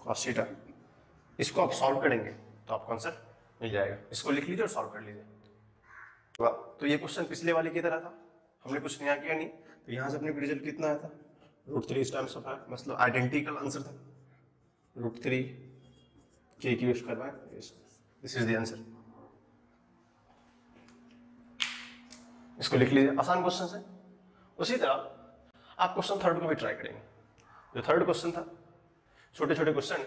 cos theta. इसको आप solve करेंगे तो आपको आंसर मिल जाएगा। इसको लिख लीजिए और सॉल्व कर लीजिए। तो ये क्वेश्चन पिछले वाले की तरह था, हमने कुछ नया किया नहीं। तो यहाँ से अपने को रिजल्ट कितना आया था, रूट 3 टाइम्स ऑफ F, मतलब आइडेंटिकल आंसर था, root 3 k Q square by A square. This is the answer. इसको लिख लीजिए, आसान क्वेश्चन है। उसी तरह आप क्वेश्चन 3 को भी ट्राई करेंगे। जो 3rd क्वेश्चन था, छोटे छोटे क्वेश्चन,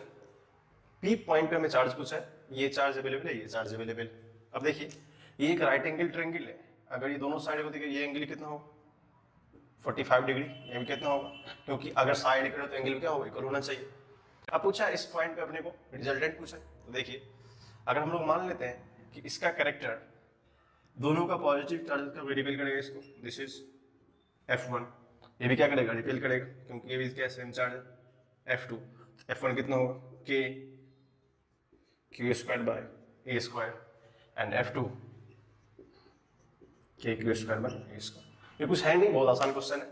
P पॉइंट पे हमें चार्ज पूछा है, ये चार्ज अवेलेबल है, ये चार्ज अवेलेबल। अब देखिए ये एक राइट एंगल ट्रायंगल है, अगर ये दोनों साइड को देखिए ये एंगल कितना होगा 45 डिग्री, ये भी कितना होगा, क्योंकि अगर साइड इक्वल तो एंगल क्या होगा इक्वल होना चाहिए। अब पूछा इस पॉइंट पे अपने को रिजल्टेंट पूछा है, तो देखिए अगर हम लोग मान लेते हैं कि इसका कैरेक्टर दोनों का पॉजिटिव चार्ज का रिपेल करेगा इसको, दिस इज F1, ये भी क्या करेगा रिपेल करेगा, क्योंकि ये भी क्या सेम चार्ज है F2। F1 कितना होगा के Q square by A square and F2 के Q square by A square. ये कुछ है नहीं, बहुत आसान क्वेश्चन है।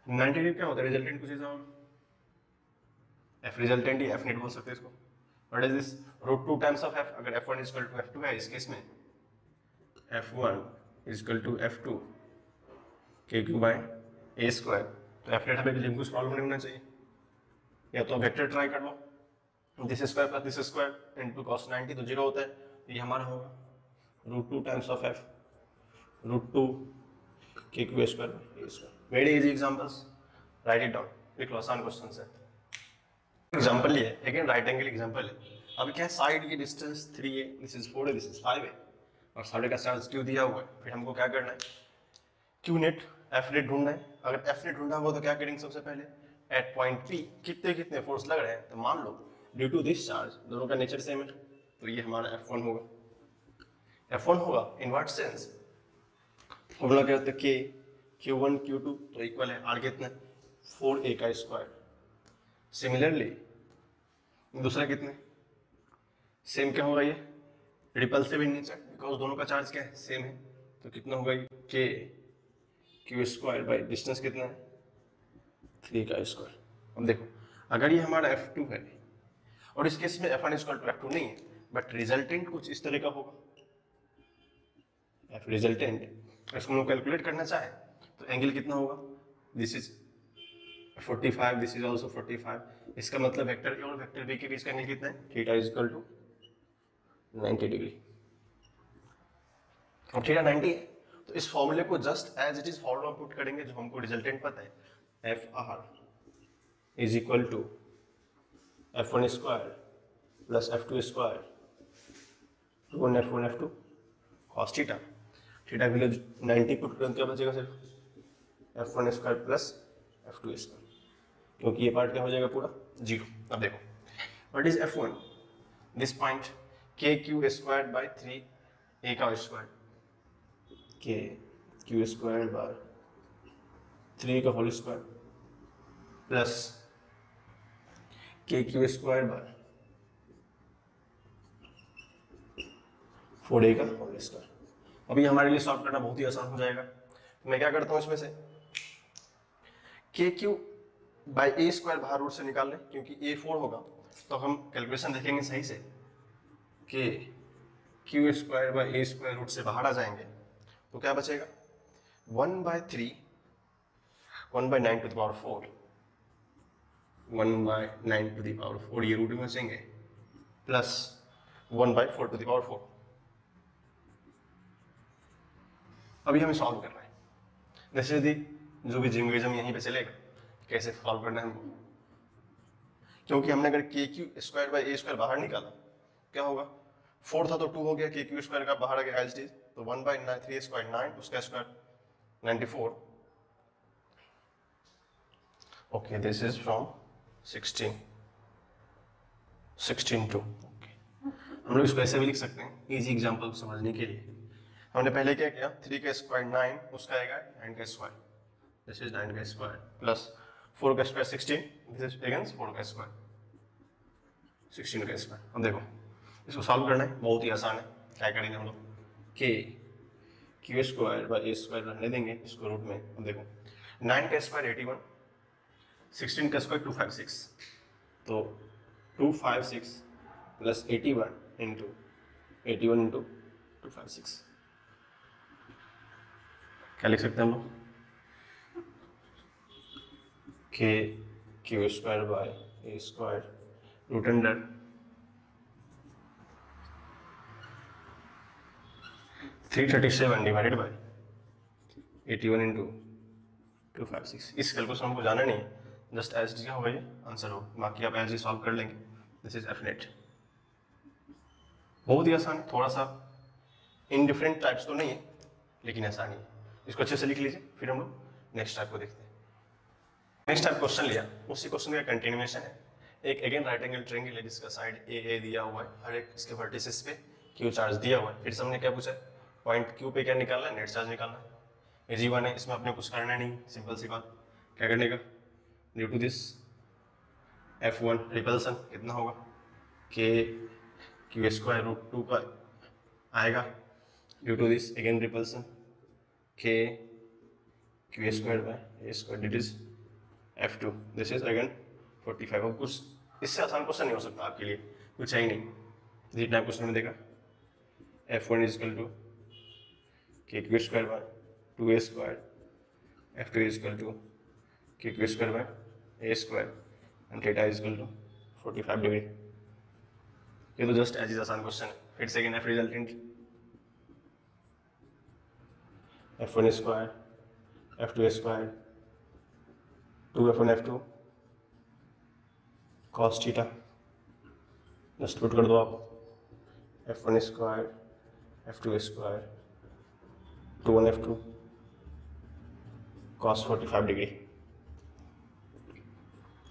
90 डिग्री क्या होता है, रिजल्टेंट कुछ ऐसा होगा, F रिजल्टेंट ही F नेट बोल सकते हैं इसको। What is this, root 2 times of F। अगर F1 is equal to F2 है, इस केस में F1 is equal to F2 के क्यू बाय ए स्क्वायर, तो F नेट हमें कुछ प्रॉब्लम नहीं होना चाहिए। या तो वेक्टर ट्राई कर लो, this square plus this square into cos 90 तो 0 होता है, तो ये हमारा होगा root 2 times of F root 2 के Q square by A square. Very easy examples, write it down, लिख लो, आसान क्वेश्चन है। एग्जांपल ये है, अगेन राइट एंगल एग्जांपल है। अभी क्या है, साइड की डिस्टेंस 3 है, दिस इज 4 है, दिस इज 5 है, और साइड का चार्ज Q दिया हुआ है। फिर हमको क्या करना है, Q नेट F नेट ढूंढना है। अगर F नेट ढूंढना होगा तो क्या करेंगे, सबसे पहले एट पॉइंट P कितने कितने फोर्स लग रहे हैं, तो मान लो ड्यू टू दिस चार्ज दोनों का नेचर सेम है, तो ये हमारा F1 होगा, F1 होगा इन व्हाट सेंस, फॉर्मूला क्या होता है k q1 q2 तो इक्वल है r कितना 4a का स्क्वायर। सिमिलरली दूसरा कितने सेम क्या होगा, ये रिपल्सिव इन नेचर बिकॉज दोनों का चार्ज क्या है सेम है, तो कितना होगा k q square by distance कितना है 3 का स्क्वायर। अब देखो अगर ये हमारा F2 है और इस केस में F1 इक्वल टू F2 नहीं है बट रिजल्टेंट कुछ इस तरह का होगा, F रिजल्टेंट इसको हम लोग कैलकुलेट करना चाहे तो एंगल कितना होगा, this is 45, this is also 45, इसका मतलब वेक्टर ए और वेक्टर बी के बीच का एंगल कितना है theta is equal to 90 degree. अब थीटा 90 है तो इस फॉर्मूले को just as it is formula put करेंगे जो हमको रिजल्टेंट पता है, F R is equal to F1 square plus F2 square 2 F1 F2 cos theta, theta value 90 put करें क्या बचेगा सिर्फ F1 square plus F2 square, क्योंकि ये पार्ट क्या हो जाएगा पूरा जीरो। अब देखो what is F1, this point k q square by 3a का square, k q square by 3 का whole square plus k q square by 4a का होल स्क्वायर। अभी हमारे लिए सॉल्व करना बहुत ही आसान हो जाएगा, तो मैं क्या करता हूँ इसमें से k q by a square बाहर रूट से निकाल लें, क्योंकि a 4 होगा तो हम कैलकुलेशन देखेंगे सही से, k q square by a square root से बाहर आ जाएंगे तो क्या बचेगा 1/3 1/9 to the power 4 1/9 to the power 4 ये रूट में बचेंगे प्लस 1/4 टू द पावर 4। अभी हमें सॉल्व करना है, जैसे दी जो भी जिंगविज्म यहीं पे चलेगा कैसे सॉल्व करना है हमको, क्योंकि हमने अगर के Q square by a square बाहर निकाला क्या होगा 4 था तो 2 हो गया, के क्यू स्क्वायर का बाहर आ गया एज इट इज, तो 1/3 स्क्वायर 9 उसका square 94। Okay this is from 16 to हम लोग इसको ऐसे भी लिख सकते हैं इजी एग्जांपल समझने के लिए। हमने पहले क्या किया 3 का स्क्वायर 9 उसका आएगा 9 का स्क्वायर, दिस इज 9 का स्क्वायर प्लस 4 का स्क्वायर 16, दिस इज अगेन 4 का स्क्वायर 16 का स्क्वायर। अब देखो इसको सॉल्व करना है, बहुत ही आसान है। क्या करेंगे हम लोग k q square by a square रहने देंगे इसको रूट में। अब देखो 9 का स्क्वायर 81, 16 का स्क्वायर 256, तो 256 प्लस 81 इंटू 256 क्या लिख सकते हैं हम लोग k q square by A square root under 337 divided by 81 into 256। इस कैलकुलेशन हमको जाना नहीं है, जस्ट एज इट होगा ये आंसर हो, बाकी आप एज ही सॉल्व कर लेंगे। दिस इज एफ नेट, बहुत ही आसान है, थोड़ा सा इनडिफरेंट टाइप्स तो नहीं है लेकिन आसानी है। इसको अच्छे से लिख लीजिए, फिर हम लोग नेक्स्ट टाइप को देखते हैं। नेक्स्ट टाइप क्वेश्चन लिया, उसी क्वेश्चन का कंटिन्यूएशन है। एक अगेन राइट एंगल ट्रायंगल है जिसका साइड ए दिया हुआ है, हर एक इसके वर्टिसेस पे क्यू चार्ज दिया हुआ है। फिर से हमने क्या पूछा पॉइंट क्यू पे क्या निकालना है, नेट चार्ज निकालना है। इजी वन है, इसमें अपने कुछ करना नहीं, सिंपल सी बात। क्या करने का, due to this F1 repulsion कितना होगा k q स्क्वायर रूट 2 का आएगा, due to this again repulsion k q square by A square that is F2, this is again 45। अब कुछ इससे आसान क्वेश्चन नहीं हो सकता आपके लिए, कुछ है ही नहीं। जितना क्वेश्चन में देखा F1 is equal to k q square by 2a square, F2 is equal to k q square by a square and theta is equal to 45 degree. ये तो जस्ट एज इज आसान क्वेश्चन है। फिर से again F resultant F1 square F2 square 2F1 F2 cos theta, just put कर दो आप F1 square F2 square 2 F2 cos 45 degree.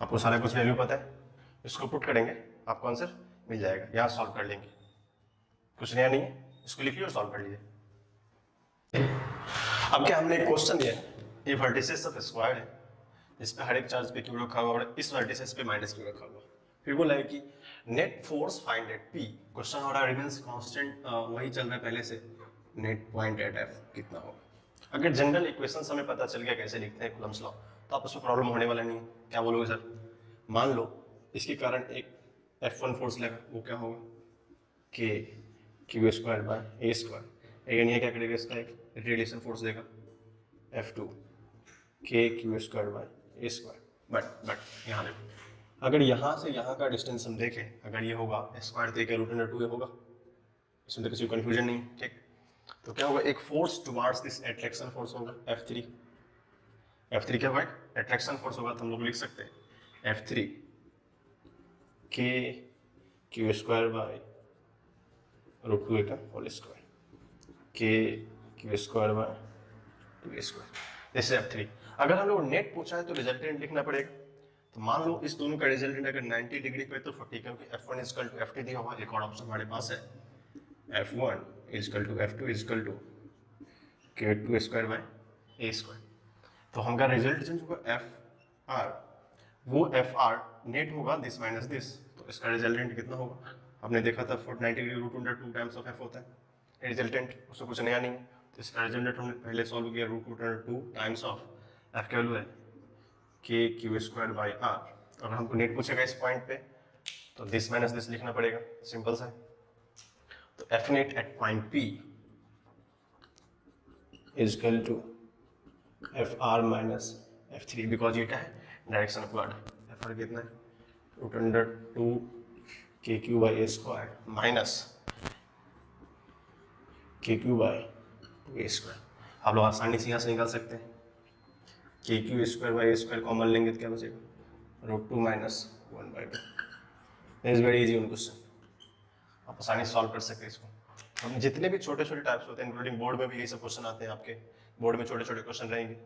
आपको सारा कुछ वैल्यू पता है, इसको पुट करेंगे आपको आंसर मिल जाएगा, यहाँ सॉल्व कर लेंगे, कुछ नया नहीं है। इसको लिख लीजिए और सॉल्व कर लीजिए। अब क्या हमने एक क्वेश्चन दिया है, ये वर्टिसेस ऑफ स्क्वायर है जिसपे हर एक चार्ज पे क्यू रखा हुआ और इस वर्टिसेस पे माइनस क्यू रखा हुआ। फिर बोला है कि net force find at P, question हो रहा है रिमेंस कांस्टेंट, वही चल रहा है पहले से, नेट पॉइंट एट एफ कितना होगा। अगर जनरल इक्वेशन हमें पता चल गया कैसे लिखते हैं कूलम्स लॉ, तो आप उसमें प्रॉब्लम होने वाला नहीं है। क्या बोलोगे सर? मान लो इसके कारण एक F1 फोर्स लगा, वो क्या होगा के Q square by A square. Again ये क्या करेगा, इसका एक रेडिएशन फोर्स देगा F2 के Q square by A square. But यहाँ देखो, अगर यहाँ से यहाँ का डिस्टेंस हम देखें, अगर ये होगा स्क्वायर तो रूट अंडर 2 होगा, इसमें तो किसी को कन्फ्यूजन नहीं, ठीक। तो क्या होगा, एक force towards this attraction force होगा F3। F3 क्या होगा, अट्रैक्शन फोर्स होगा, तो हम लोग लिख सकते हैं F3 के क्यू स्क्वायर बाय रूट 2 का whole square K Q square bye 2 square, this is F3। अगर हम लोग नेट पूछा है तो रिजल्टेंट लिखना पड़ेगा। तो मान लो इस दोनों का रिजल्टेंट अगर 90 डिग्री पे तो 40, क्योंकि F1 इजकल टू F2 दिया हुआ। एक और ऑप्शन हमारे पास है F1 is equal to F2 is equal to K2 square by A square. तो हमारा रिजल्ट चेंज होगा FR, वो FR नेट होगा दिस माइनस दिस, तो इसका रिजल्टेंट कितना होगा? आपने देखा था 90 degree root under 2 times of F होता है रिजल्टेंट, उससे कुछ नया नहीं। तो इसका रिजल्टेंट हमने पहले सॉल्व किया, root under 2 times of F क्या वैल्यू है k Q square by are. अगर हमको नेट पूछेगा इस पॉइंट पे तो दिस माइनस दिस लिखना पड़ेगा, सिंपल सा। तो F net at point P is equal to F R minus F3, because ये क्या है, डायरेक्शन अपवर्ड है। एफ आर कितना है, रूट अंडर 2 के Q by a square minus k Q by 2 a square. आप लोग आसानी से यहाँ से निकाल सकते हैं, k Q square by a square common लेंगे तो क्या बचेगा, root 2 minus 1 by 2। Is very easy उन क्वेश्चन, आप आसानी से सॉल्व कर सकते हैं इसको। हम जितने भी छोटे छोटे टाइप्स होते हैं, इंक्लूडिंग बोर्ड में भी यही सब क्वेश्चन आते हैं, आपके बोर्ड में छोटे छोटे क्वेश्चन रहेंगे।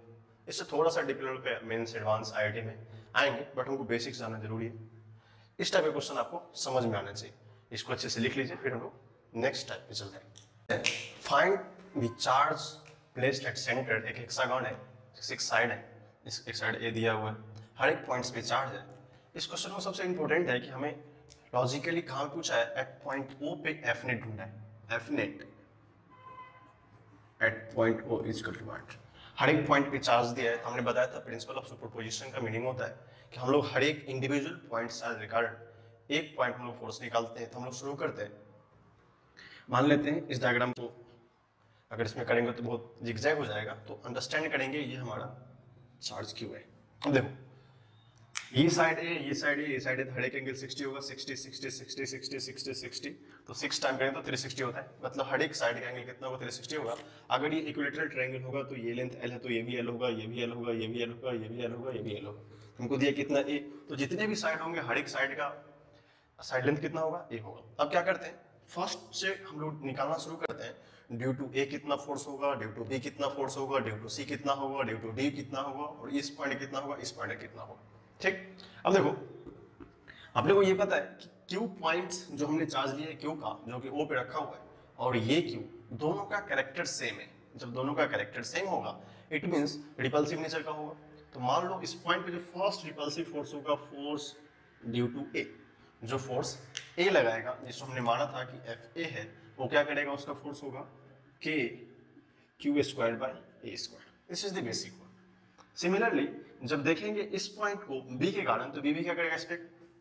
इससे थोड़ा सा डिप लेवल पे मेंस एडवांस आईआईटी में आएंगे, बट हमको बेसिक्स जानना जरूरी है। इस टाइप के क्वेश्चन आपको समझ में आना चाहिए, इसको अच्छे से लिख लीजिए। फिर हम लोग नेक्स्ट टाइप पे चलते हैं। Find the charge placed at centre. एक हेक्सागन है, 6 साइड है, इस एक साइड ए दिया हुआ है, हर एक पॉइंट्स पे चार्ज है। इस क्वेश्चन में सबसे इंपॉर्टेंट है कि हमें लॉजिकली कहाँ पूछा है, एट पॉइंट ओ पे एफ नेट ढूंढना है। F net at point O is equal to what, हर एक पॉइंट पे चार्ज दिया है। हमने बताया था प्रिंसिपल ऑफ सुपरपोजिशन का मीनिंग होता है कि हम लोग हर एक इंडिविजुअल पॉइंट चार्ज रिगार्ड एक पॉइंट हम लोग फोर्स निकालते हैं। तो हम लोग शुरू करते हैं, मान लेते हैं इस डायग्राम को, अगर इसमें करेंगे तो बहुत जिगजैग हो जाएगा, तो अंडरस्टैंड करेंगे ये हमारा चार्ज क्यों है। अब देखो, ये साइड है, ये साइड है, ये साइड है, हर एक एंगल 60 होगा, 60 60 60 60 60 60, तो 6 टाइम करेंगे तो 360 होता है, मतलब हर एक साइड का एंगल कितना होगा, 360 होगा। अगर ये इक्विलेटरल ट्रायंगल होगा तो ये लेंथ L है, तो ये भी L होगा, ये भी L होगा, ये भी L होगा, ये भी L होगा, ये भी L होगा। हमको दिया कितना A, तो जितने भी साइड होंगे हर एक साइड का साइड लेंथ कितना होगा, A होगा। अब क्या करते हैं, फर्स्ट से हम लोग निकालना शुरू करते हैं, ड्यू टू ए कितना फोर्स होगा, ड्यू टू बी कितना फोर्स होगा, ड्यू टू सी कितना होगा, ड्यू टू डी कितना होगा, और इस पॉइंट कितना होगा, इस पॉइंट कितना होगा, ठीक। अब देखो, आप लोगों को ये पता है कि क्यू पॉइंट्स जो हमने चार्ज लिया है क्यू का, जो कि ओ पे रखा हुआ है, और ये क्यू, दोनों का कैरेक्टर सेम है। जब दोनों का कैरेक्टर सेम होगा, इट मींस रिपल्सिव नेचर का होगा। तो मान लो इस पॉइंट पे जो फर्स्ट रिपल्सिव फोर्स होगा, फोर्स ड्यू टू ए, जो फोर्स ए लगाएगा, जिसको हमने माना था कि एफ ए है, वो क्या करेगा, उसका फोर्स होगा के Q square by A square. This is the basic one. Similarly जब देखेंगे इस पॉइंट को बी के कारण, तो बी भी क्या करेगा, इस पे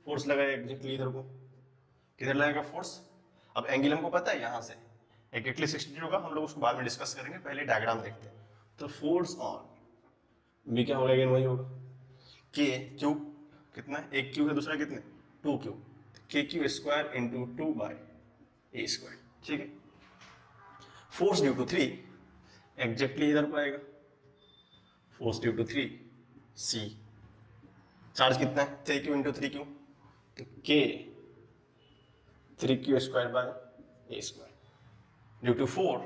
फोर्स लगाएगा एग्जैक्टली इधर को, किधर लगाएगा फोर्स। अब एंगल हमको पता है, यहाँ से एग्जैक्टली 60 होगा, हम लोग उसको बाद में डिस्कस करेंगे, पहले डायग्राम देखते हैं। तो फोर्स ऑन बी क्या होगा, अगेन वही होगा, के क्यू कितना है, एक क्यू है, दूसरा कितने, 2 क्यू, के क्यू स्क्वायर इंटू 2 बाय ए स्क्वायर, ठीक है। फोर्स ड्यू टू 3 एग्जैक्टली इधर को आएगा, force due to 3 C, charge कितना है, 3 क्यू इंटू 3 क्यू, तो k 3 q square by A square. Due to 4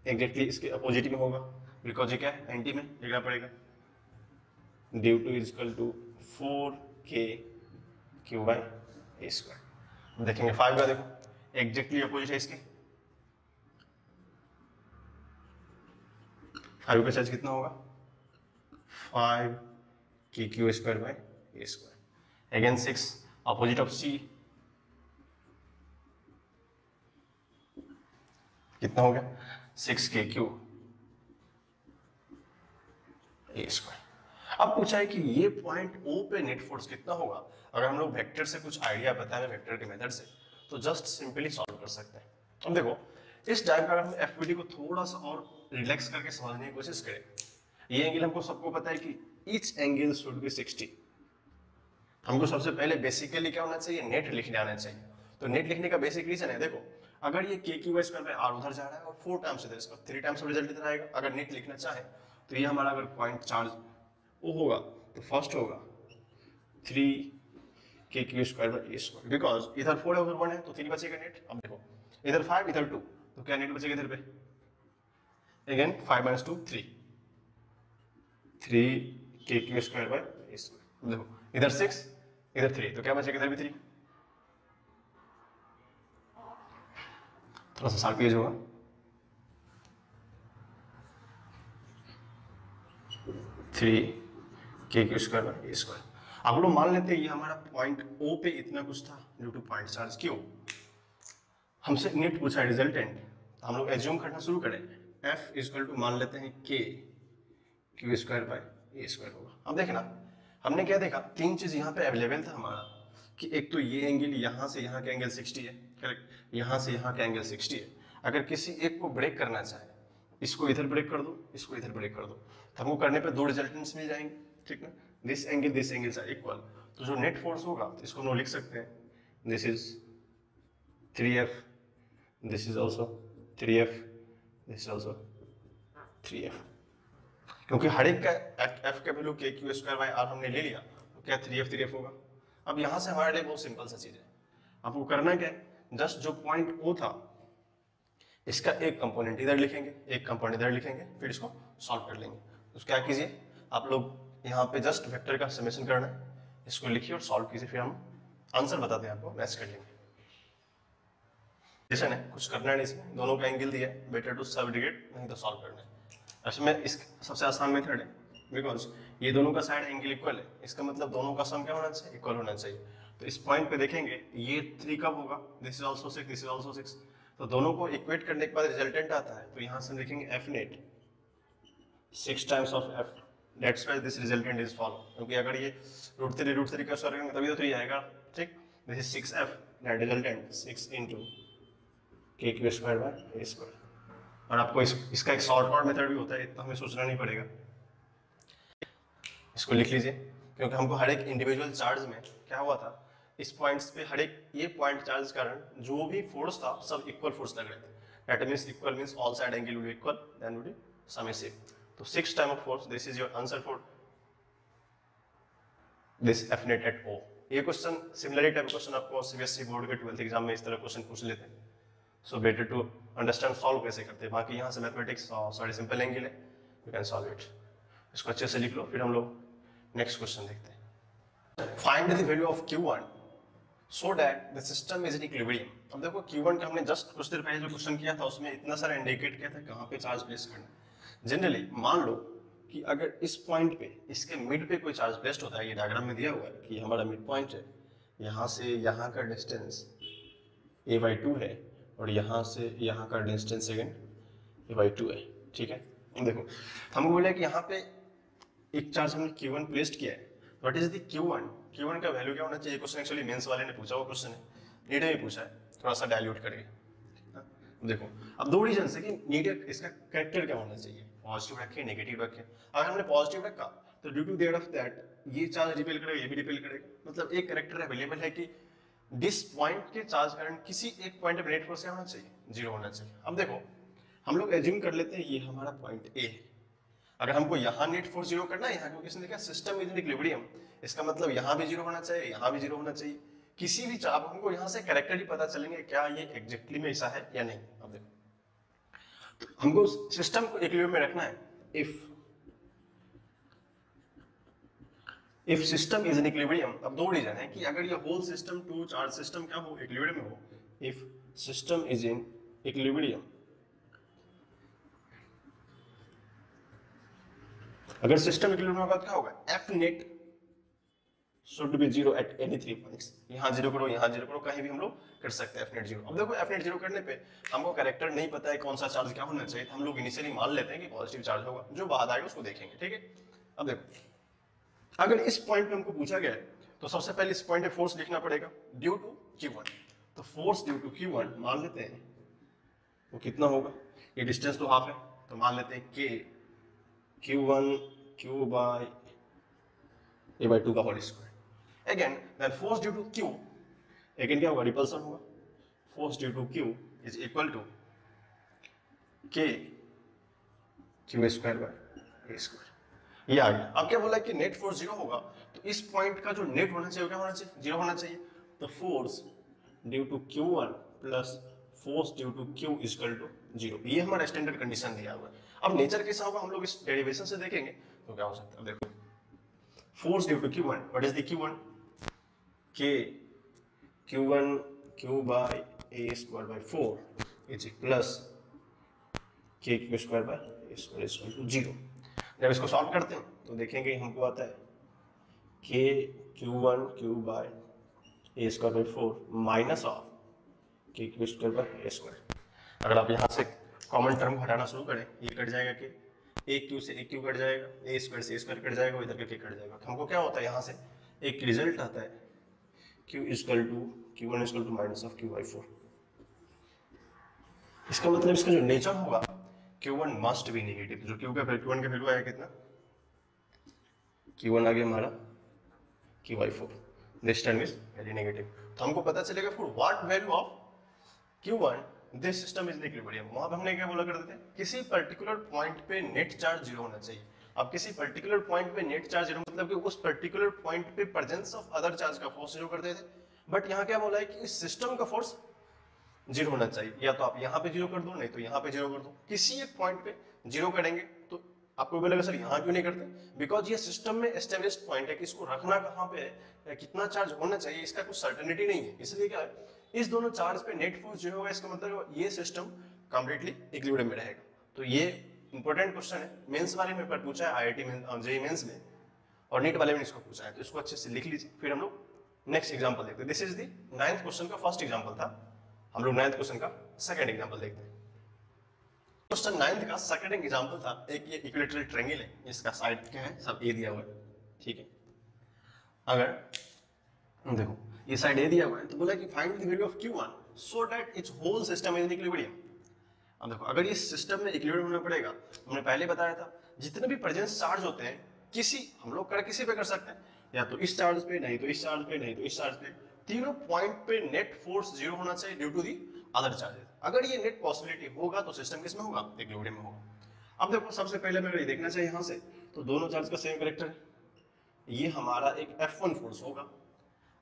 exactly इसके अपोजिट में होगा, बिकॉज ये क्या है, एंटी में लिखना पड़ेगा, due to is equal to 4 k Q by A square. देखेंगे 5 का, देखो एग्जैक्टली अपोजिट है इसके, 5 का चार्ज कितना होगा 5 K Q square by A square. Again 6 opposite of C कितना हो गया 6 के क्यू ए स्क्वायर। अब पूछा है कि ये पॉइंट ओ पे नेट फोर्स कितना होगा। अगर हम लोग वेक्टर से कुछ आइडिया पता है वेक्टर के मेथड से तो जस्ट सिंपली सॉल्व कर सकते हैं। अब देखो इस डायग्राम में एफवीडी को थोड़ा सा और रिलैक्स करके समझने की कोशिश करें। ये एंगल हमको सबको पता है कि ईच एंगल शुड बी 60। हमको सबसे पहले बेसिकली क्या होना चाहिए नेट लिखने आना चाहिए। तो नेट लिखने का बेसिक रीजन है देखो अगर ये के क्यू स्क्वायर बाय आर उधर जा रहा है और 4 टाइम्स इधर इसका 3 टाइम्स रिजल्ट इधर आएगा। अगर नेट लिखना चाहे तो ये हमारा अगर पॉइंट चार्ज वो होगा तो फर्स्ट होगा 3 k Q square by A square because इधर 4 है उधर 1 है तो 3 बचेगा नेट। अब देखो इधर 5 इधर 2 तो क्या नेट बचेगा इधर पे again 5 - 2 3 k Q square by A square. देखो इधर 6 इधर 3 तो क्या बचेगा इधर भी 3। थोड़ा सा शार्प पेज होगा 3 k Q square by A square. आप लोग मान लेते हैं ये हमारा पॉइंट ओ पे इतना कुछ था ड्यू टू पॉइंट चार्ज क्यों हमसे नेट पूछा रिजल्टेंट तो हम लोग एज्यूम करना शुरू करें एफ इक्वल टू मान लेते हैं k Q square by A square होगा। अब देखना हमने क्या देखा 3 चीज यहाँ पे अवेलेबल था हमारा कि एक तो ये एंगल यहाँ से यहाँ का एंगल 60 है करेक्ट यहाँ से यहाँ का एंगल 60 है। अगर किसी एक को ब्रेक करना चाहे इसको इधर ब्रेक कर दो इसको इधर ब्रेक कर दो तो हमको करने पे 2 रिजल्टेंट्स मिल जाएंगे ठीक ना। दिस एंगल्स आर इक्वल तो जो नेट फोर्स होगा तो इसको हम लोग लिख सकते हैं this is 3F this is also 3F this is also 3F क्योंकि हर एक का F का वैल्यू के क्यू स्क्वायर बाय आर हमने ले लिया तो क्या 3F होगा। अब यहाँ से हमारे लिए बहुत सिंपल सा चीज है आपको करना क्या है जस्ट जो पॉइंट O था इसका एक कंपोनेंट इधर लिखेंगे एक कंपोनेंट इधर लिखेंगे फिर इसको सॉल्व कर लेंगे। तो क्या कीजिए आप लोग यहाँ पे जस्ट वेक्टर का समेशन करना है इसको लिखिए और सॉल्व कीजिए फिर हम आंसर बताते हैं आपको मैच कर लेंगे। जैसे है कुछ करना नहीं इसमें दोनों का एंगल दिया है बेटर टू सबडिविडेट नहीं तो सॉल्व करना है। ऐसे में इस सबसे आसान मेथड है बिकॉज ये दोनों का साइड एंगल इक्वल है इसका मतलब दोनों का सम क्या होना चाहिए इक्वल होना चाहिए। तो इस पॉइंट पे देखेंगे ये 3 कब होगा this is also 6 this is also 6 तो दोनों को इक्वेट करने के बाद रिजल्टेंट आता है तो यहाँ से हम लिखेंगे F net 6 times of F that's why this resultant is follow क्योंकि अगर ये √3 का सॉल्व करेंगे तभी तो 3 आएगा ठीक। This is 6F that resultant 6 * के Q square by A square. और आपको इसका एक शॉर्टकट मेथड भी होता है इतना हमें सोचना नहीं पड़ेगा इसको लिख लीजिए क्योंकि हमको हर एक इंडिविजुअल चार्ज में क्या हुआ था इस पॉइंट्स पे हर एक ये पॉइंट चार्ज कारण जो भी फोर्स था सब इक्वल फोर्स लग रहे थे that means equal means all side angle will be equal then will be समेसिव। तो 6 time of force this is your answer for this F net at O। ये क्वेश्चन सिमिलरली टाइप क्वेश्चन आपको CBSE board के 12th exam में इस तरह question पूछ लेते हैं so better to understand solve कैसे करते हैं। बाकी यहाँ से मैथमेटिक्स सॉरी सिंपल एंगल है यू कैन सॉल्व इट इसको अच्छे से लिख लो फिर हम लोग नेक्स्ट क्वेश्चन देखते हैं। Find the value of Q1 so that the system is in equilibrium. अब देखो Q1 का हमने जस्ट कुछ देर पहले जो क्वेश्चन किया था उसमें इतना सारा इंडिकेट किया था कहाँ पे चार्ज प्लेस करना। जनरली मान लो कि अगर इस पॉइंट पे इसके मिड पे कोई चार्ज प्लेस्ड होता है ये डायग्राम में दिया हुआ है कि हमारा मिड पॉइंट है यहाँ से यहाँ का डिस्टेंस a/2 है और यहाँ से यहाँ का डिस्टेंस सेकेंड a/2 है ठीक है। देखो हमको बोला कि यहाँ पे एक चार्ज हमने Q1 प्लेस्ड किया है व्हाट इज द Q1 का वैल्यू क्या होना चाहिए। क्वेश्चन एक्चुअली मेंस वाले ने पूछा हुआ क्वेश्चन है नीट में पूछा है थोड़ा सा डाइल्यूट करके। देखो अब 2 रीजन है कि नीट इसका कैरेक्टर क्या होना चाहिए पॉजिटिव रखें नेगेटिव रखें। अगर हमने पॉजिटिव रखा तो due to there of that ये चार्ज रिपेल करेगा ये भी रिपेल करेगा मतलब एक कैरेक्टर अवेलेबल है कि दिस पॉइंट के चार्ज कारण किसी एक पॉइंट पे नेट फोर्स क्या होना चाहिए 0 होना चाहिए। अब देखो हम लोग एज्यूम कर लेते हैं ये हमारा पॉइंट A है अगर हमको यहाँ नेट फोर्स 0 करना है यहाँ क्योंकि इसने देखा सिस्टम इज इन इक्विलिब्रियम इसका मतलब यहाँ भी 0 होना चाहिए यहाँ भी 0 होना चाहिए किसी भी चार्ज हमको यहाँ से कैरेक्टर ही पता चलेंगे क्या ये एग्जैक्टली में ऐसा है या नहीं। अब देखो हमको सिस्टम को इक्विलिब्रियम में रखना है if system is in equilibrium. अब 2 रीजन है कि अगर ये whole system two charge system क्या हो इक्विलिब्रियम में हो if system is in equilibrium अगर सिस्टम इक्विलिब्रियम होगा तो क्या होगा, F net should be zero at any 3 points. यहाँ जीरो करो, यहाँ जीरो करो, कहीं भी हम लोग कर सकते हैं एफ नेट जीरो। अब देखो एफ नेट जीरो करने पे हमको कैरेक्टर नहीं पता है कौन सा चार्ज क्या होना चाहिए, हम लोग इनिशियली मान लेते हैं कि पॉजिटिव चार्ज होगा, जो बाद आएगा उसको देखेंगे, ठीक है। अब देखो अगर इस पॉइंट पे हमको पूछा गया है तो सबसे पहले इस पॉइंट पे फोर्स लिखना पड़ेगा ड्यू टू Q1। तो फोर्स ड्यू टू Q1 मान लेते हैं वो कितना होगा, ये डिस्टेंस तो हाफ है तो मान लेते हैं K Q1 Q by A/2 का whole square. Again then force due to Q, again क्या होगा, रिपल्सन होगा। Force due to Q is equal to K Q square by A square. ये आ गया। अब क्या बोला कि नेट फोर्स जीरो होगा, तो इस पॉइंट का जो नेट होना चाहिए क्या होना चाहिए, जीरो होना चाहिए। तो force due to Q1 plus force due to Q equal to zero, ये हमारा स्टैंडर्ड कंडीशन दिया हुआ है। अब नेचर कैसा होगा हम लोग इस डेरिवेशन से देखेंगे तो क्या हो सकता है। अब देखो force due to Q1, what is the Q1, K Q1 Q by A square by 4 is plus K Q square by A square equal to zero. जब इसको सॉल्व करते हैं तो देखेंगे हमको आता है K Q1 Q by A square by 4 minus of K Q square by A square. अगर आप यहाँ से कॉमन टर्म को हटाना शुरू करें, ये कट जाएगा कि A Q से A Q कट जाएगा, A स्क्वायर से A स्क्वायर कट जाएगा, इधर के कट जाएगा। तो हमको क्या होता है यहाँ से एक रिजल्ट आता है Q equal to Q1 equal to minus of Q by 4। इसका मतलब इसका जो नेचर होगा Q1 मस्ट बी नेगेटिव। जो Q का Q1 का वैल्यू आया कितना, Q1 आ गया हमारा Q by 4, this term is very negative. तो हमको पता चलेगा for what value of Q1 this system is equilibrium. वहां पे हमने क्या बोला करते थे, किसी पर्टिकुलर पॉइंट पे नेट चार्ज जीरो होना चाहिए। अब किसी पर्टिकुलर पॉइंट पे नेट चार्ज जीरो मतलब कि उस पर्टिकुलर पॉइंट पे प्रेजेंस ऑफ अदर चार्ज का फोर्स जीरो करते थे। बट यहाँ क्या बोला है कि इस सिस्टम का फोर्स जीरो होना चाहिए, या तो आप यहाँ पे जीरो कर दो, नहीं तो यहाँ पे जीरो कर दो। किसी एक पॉइंट पे जीरो करेंगे तो आपको बोलेगा सर यहाँ क्यों नहीं करते, बिकॉज ये सिस्टम में एस्टेब्लिश्ड पॉइंट है कि इसको रखना कहाँ पे है, कितना चार्ज होना चाहिए, इसका कुछ सर्टेनिटी नहीं है। इसलिए क्या है, इस दोनों चार्ज पे नेट फोर्स जीरो होगा, इसका मतलब ये सिस्टम कंप्लीटली इक्विलिब्रियम में रहेगा। तो ये इंपॉर्टेंट क्वेश्चन है, मेंस वाले में पर पूछा है, आईआईटी में, जेईई मेंस में और नीट वाले में इसको पूछा है, तो इसको अच्छे से लिख लीजिए। फिर हम लोग नेक्स्ट एग्जाम्पल देखते हैं। This is the 9th question का फर्स्ट एग्जाम्पल था, हम लोग 9th क्वेश्चन का सेकंड एग्जाम्पल देखते हैं। क्वेश्चन 9th का सेकंड एग्जाम्पल था, एक ये इक्विलैटरल ट्रायंगल है, इसका साइड क्या है, सब ए दिया हुआ है, ठीक है। अगर देखो ये साइड ए दिया हुआ है तो बोला कि find the value of Q1 so that it's whole system is in equilibrium. अब देखो अगर ये सिस्टम में इक्विलिब्रियम होना पड़ेगा, हमने पहले बताया था जितने भी प्रेजेंस चार्ज होते हैं किसी हम लोग कर किसी पे कर सकते हैं, या तो इस चार्ज पे, नहीं तो इस चार्ज पे, नहीं तो इस चार्ज पे, तीनों पॉइंट पे नेट फोर्स जीरो होना चाहिए due to the other charges. अगर ये नेट पॉसिबिलिटी होगा तो सिस्टम किसमें होगा, इक्विलिब्रियम में होगा। अब देखो सबसे पहले मैं ये देखना चाहिए यहाँ से, तो दोनों चार्ज का सेम कैरेक्टर है, ये हमारा एक F1 फोर्स होगा।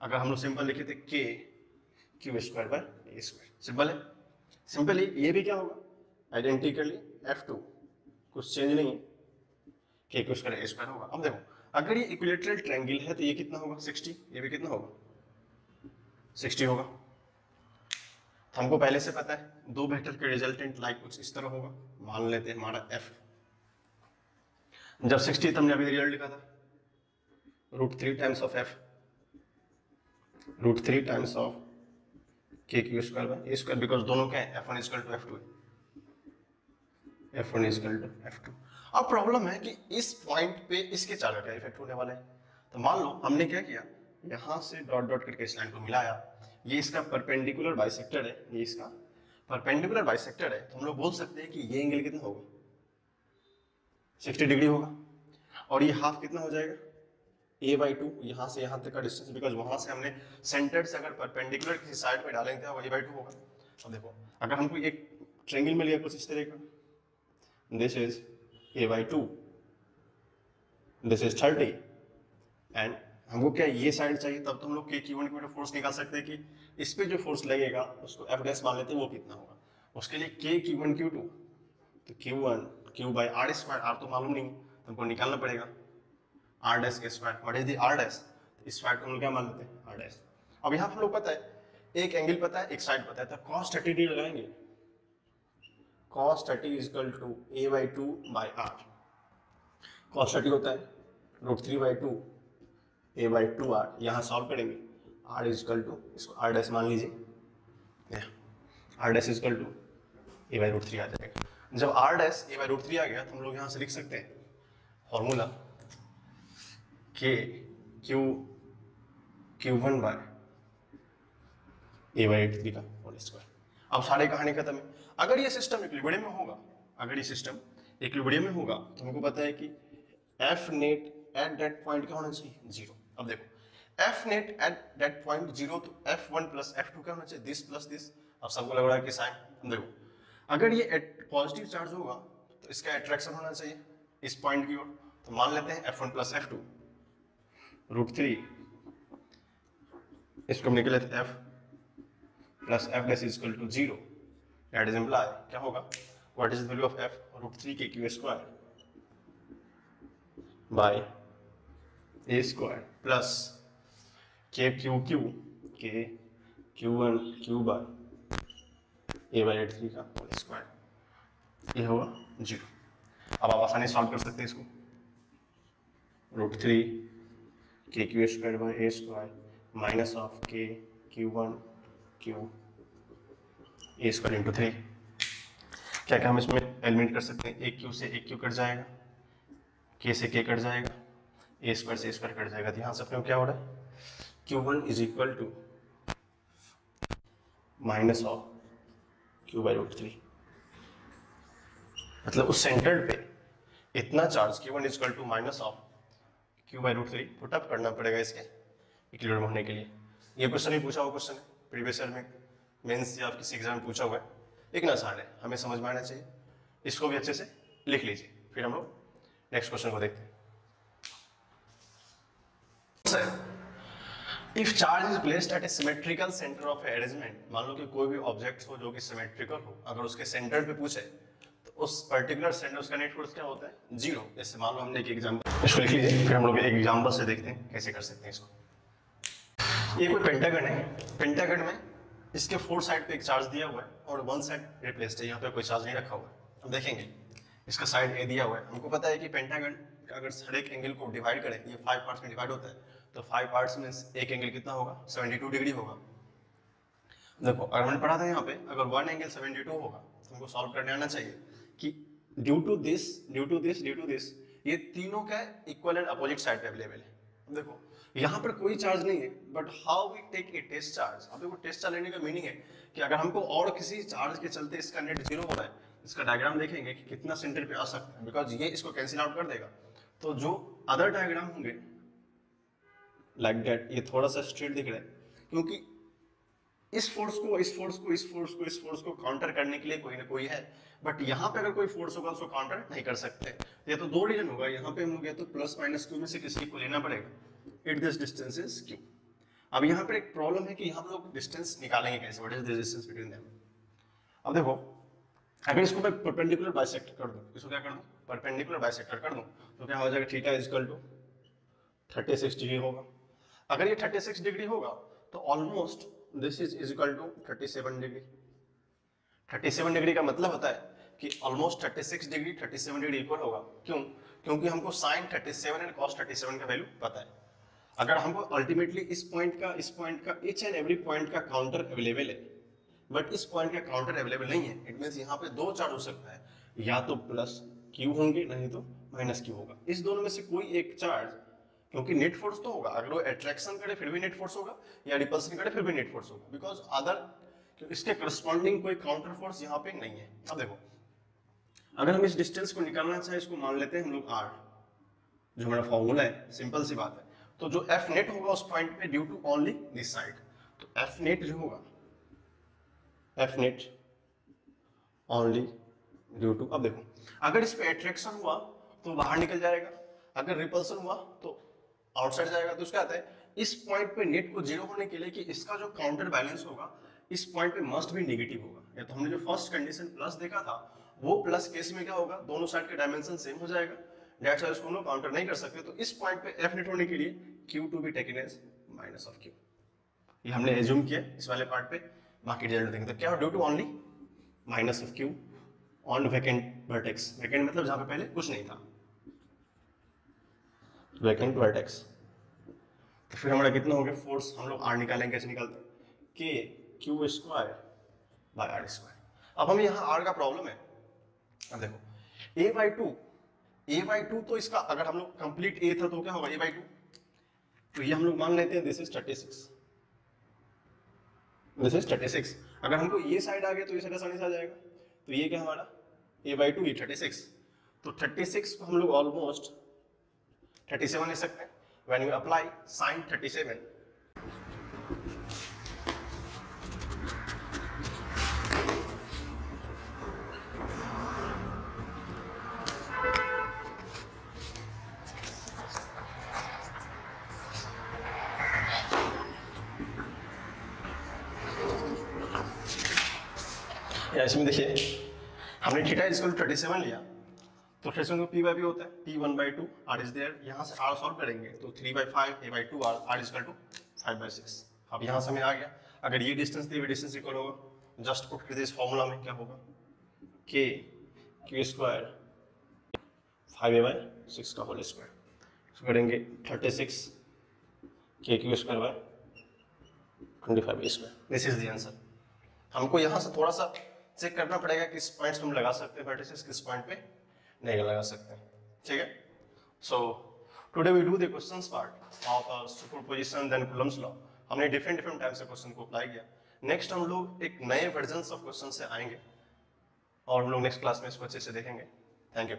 अगर हम लोग सिंपल लिखे थे K Q square by A square, simple है। सिंपली ये भी क्या होगा, आइडेंटिकली F2, कुछ चेंज नहीं है, K Q square A square होगा। अब देखो अगर ये इक्विलैटरल ट्रायंगल है तो ये कितना होगा 60, ये भी कितना होगा 60 होगा। तो हमको पहले से पता है दो वेक्टर के रिजल्टेंट लाइक कुछ इस तरह होगा, मान लेते हैं हमारा F। जब 60 हमने अभी रिजल्ट लिखा था √3 times of F, √3 times of K Q square by A square, because दोनों क्या है F1 इक्वल टू F2 है, F1 इक्वल टू F2। अब प्रॉब्लम है कि इस पॉइंट पे इसके चार्ज का क्या इफेक्ट होने वाला है। तो मान लो हमने क्या किया, यहां से डॉट डॉट करके इस लाइन को मिलाया, ये इसका परपेंडिकुलर बाइसेक्टर है, ये इसका परपेंडिकुलर बाइसेक्टर है, तो हम लोग बोल सकते हैं कि ये एंगल कितना होगा 60 डिग्री होगा, और ये हाफ कितना हो जाएगा A/2, यहाँ से यहाँ तक का डिस्टेंस, बिकॉज वहां से हमने सेंटर से अगर परपेंडिकुलर किसी साइड पे डालेंगे तो A/2 होगा। अब देखो अगर हमको एक ट्रायंगल में लिया कुछ इस तरह का, this is A/2, this is 30, and हमको क्या ये साइड चाहिए, तब तो हम लोग Q1 की फोर्स निकाल सकते हैं कि इस पे जो फोर्स लगेगा उसको F डैश मान लेते हैं, वो कितना होगा। उसके लिए Q1 Q2, तो Q1 Q by R square, R तो मालूम नहीं तो हमको निकालना पड़ेगा R डैश के square, what is the R dash, इस साइड को हम लोग क्या मान लेते हैं R डैश। अब यहाँ हम लोग पता है एक एंगल पता है एक साइड पता है, तो cos 30 लगाएंगे, cos 30 equal to A/2 by R। Constant होता है √3/2 a/2r, यहाँ सॉल्व करेंगे r इजकल टू, इसको r डैश मान लीजिए, r dash is equal to a/√3 आ जाएगा। जब r डैश a/√3 आ गया तो हम लोग यहाँ से लिख सकते हैं formula k q1 bye a/√3 का होल स्क्वायर। अब सारी कहानी खत्म है। अगर ये सिस्टम इक्विलिब्रियम में होगा, अगर ये सिस्टम इक्विलिब्रियम में होगा तो हमको पता है कि F net at that point क्या होना चाहिए, 0। अब देखो F net at that point 0, तो f1 प्लस f2 क्या होना चाहिए, दिस प्लस दिस। अब सबको लग रहा है कि साइन, देखो अगर ये पॉजिटिव चार्ज होगा तो इसका अट्रैक्शन होना चाहिए इस पॉइंट की ओर, तो मान लेते हैं f1 प्लस f2 √3, इसको निकले f plus f dash is equal to 0, that is imply क्या होगा, what is the value of f, √3 k Q square by a square plus k q1 Q by a/√3 का whole square, ये होगा 0। अब आप आसानी से सॉल्व कर सकते हैं इसको, √3 k Q square by a square minus of के q1 Q a square into 3। क्या क्या हम इसमें एलिमिनेट कर सकते हैं, एक क्यू से एक क्यू कट जाएगा, k से k कट जाएगा, a स्क्वायर से a स्क्वायर कट जाएगा। तो यहाँ से अपने क्या हो रहा है, q1 is equal to minus of q/√3, मतलब उस सेंटर पे इतना charge q1 is equal to minus of q/√3 put up करना पड़ेगा इसके इक्विलिब्रियम होने के लिए। ये क्वेश्चन ही पूछा हुआ क्वेश्चन है प्रीवियस ईयर में, मेंस या किसी एग्जाम में पूछा हुआ है, लेकिन आसान है, हमें समझ में आना चाहिए। इसको भी अच्छे से लिख लीजिए, फिर हम लोग नेक्स्ट क्वेश्चन को देखते हैं। If charge is placed at A symmetrical centre of arrangement, मान लो कि कोई भी ऑब्जेक्ट हो जो कि सिमेट्रिकल हो, अगर उसके सेंटर पे पूछे तो उस पर्टिकुलर सेंटर उसका नेट फोर्स क्या होता है, 0। जैसे मान लो हमने एक एग्जांपल, इसको लिख लीजिए, फिर हम लोग एक एग्जांपल से देखते हैं कैसे कर सकते हैं इसको। ये कोई पेंटागन है, पेंटागन में इसके 4 साइड पे एक चार्ज दिया हुआ है और 1 साइड रिप्लेस्ड है, यहाँ पे कोई चार्ज नहीं रखा हुआ है। अब देखेंगे इसका साइड ए दिया हुआ है, हमको पता है कि पेंटागन अगर हर एक एंगल को डिवाइड करें, ये 5 पार्ट्स में डिवाइड होता है, तो 5 पार्ट्स में एक एंगल कितना होगा, 72 डिग्री होगा। देखो अगर हमने पढ़ा था यहाँ पे, अगर 1 एंगल 72 होगा तो हमको सॉल्व करने आना चाहिए कि ड्यू टू दिस ये तीनों का इक्वल एंड अपोजिट साइड पे अवेलेबल है। देखो यहाँ पर कोई चार्ज नहीं है, but how we take a test charge. अब देखो टेस्ट चार्ज लेने का मीनिंग है कि अगर हमको और किसी चार्ज के चलते इसका नेट 0 हो रहा है, इसका डायग्राम देखेंगे कि कितना सेंटर पे आ सकता है, बिकॉज ये इसको कैंसिल आउट कर देगा। तो जो अदर डायग्राम होंगे लाइक दैट, ये थोड़ा सा स्ट्रेट दिख रहा है क्योंकि इस फोर्स को काउंटर करने के लिए कोई ना कोई है, बट यहाँ पे अगर कोई फोर्स होगा उसको काउंटर नहीं कर सकते। ये तो 2 रीजन होगा, यहाँ पे हम लोग या तो प्लस माइनस क्यू में से किसी को लेना पड़ेगा, it this distance is Q. अब यहाँ पर एक प्रॉब्लम है कि हम लोग डिस्टेंस निकालेंगे कैसे, what is the distance between them. अब देखो अगर इसको मैं परपेंडिकुलर बाइसेक्टर कर दूं, इसको क्या कर दूं, परपेंडिकुलर बाइसेक्टर कर दूं, तो क्या हो जाएगा, theta is equal to 36 degree होगा। अगर ये 36 डिग्री होगा तो almost this is equal to 37 degree. 37 degree का मतलब होता है कि ऑलमोस्ट 36 डिग्री इक्वल होगा। क्यों, क्योंकि हमको साइन 37 एंड कॉस 37 का वैल्यू पता है। अगर हमको अल्टीमेटली इस पॉइंट का इच एंड एवरी पॉइंट का काउंटर अवेलेबल है, बट इस पॉइंट का काउंटर अवेलेबल नहीं है, इट मींस यहाँ पे 2 चार्ज हो सकता है, या तो प्लस क्यू होंगे नहीं तो माइनस क्यू होगा। इस दोनों में से कोई एक चार्ज, क्योंकि नेट फोर्स तो होगा, अगर वो अट्रैक्शन करे फिर भी नेट फोर्स होगा, या रिपल्सन करे फिर भी नेट फोर्स होगा, बिकॉज अदर इसके करस्पॉन्डिंग कोई काउंटर फोर्स यहाँ पे नहीं है। अब देखो अगर हम इस डिस्टेंस को निकालना चाहे, इसको मान लेते हैं हम लोग r, जो हमारा फॉर्मूला है, सिंपल सी बात है। तो जो एफ नेट होगा उस पॉइंट पे due to only this side, तो एफ नेट जो होगा, F net only due to, अब देखो अगर इस पे अट्रैक्शन हुआ तो बाहर निकल जाएगा, अगर रिपल्सन हुआ तो आउटसाइड जाएगा। तो उसका आता है इस पॉइंट पे नेट को 0 होने के लिए कि इसका जो काउंटर बैलेंस होगा इस पॉइंट पे मस्ट भी नेगेटिव होगा। या तो हमने जो फर्स्ट कंडीशन प्लस देखा था, वो प्लस केस में क्या होगा, दोनों साइड के डायमेंशन सेम हो जाएगा, दैट्स व्हाई उसको हम लोग काउंटर नहीं कर सकते। तो इस पॉइंट पे एफ नेट होने के लिए Q2 भी taken as minus of Q, ये हमने एज्यूम किया इस वाले पार्ट पे। बाकी रिजल्ट देखेंगे तो क्या हो, due to only minus of Q on vacant vertex. Vacant मतलब जहां पे पहले कुछ नहीं था। Vacant vertex. तो फिर हमारा कितना हो गया फोर्स, हम लोग आर निकालेंगे, कैसे निकालते हैं, k Q square by are square. अब हम यहाँ आर का प्रॉब्लम है, अब देखो ए बाई टू तो इसका अगर हम लोग कंप्लीट ए था तो क्या होगा ए बाई टू, तो ये हम लोग मान लेते हैं दिस इज 36, दिस इज 36। अगर हमको ये साइड आ गया तो ये साइड आसानी से आ जाएगा, तो ये क्या हमारा ए बाई टू, ये 36, तो 36 को हम लोग ऑलमोस्ट 37 ले सकते हैं। When you apply sin 37, या इसमें देखिए हमने थीटा इक्वल 37 लिया, तो 37 को पी बाई पी होता है, पी 1/2 आर इज देयर, यहाँ से आर सॉल्व करेंगे तो 3/5 A by 2 R, R is equal to 5/6। अब यहाँ से हमें आ गया, अगर ये डिस्टेंस दी हुई डिस्टेंस इक्वल होगा, जस्ट पुट कर दिस फॉर्मूला में, क्या होगा के क्यू स्क्वायर 5a/6 का होल स्क्वायर, इसको करेंगे 36 के Q square bye 25a square. This is the answer. हमको यहाँ से थोड़ा सा चेक करना पड़ेगा किस पॉइंट्स पे हम लगा सकते हैं वर्टिसेस, किस पॉइंट पे नहीं लगा सकते हैं, ठीक है। So today we do the questions part of superposition then Coulomb's law. हमने डिफरेंट टाइप से क्वेश्चन को अप्लाई किया। नेक्स्ट हम लोग एक नए वर्जन ऑफ क्वेश्चन से आएंगे और हम लोग नेक्स्ट क्लास में इसको अच्छे से देखेंगे। Thank you.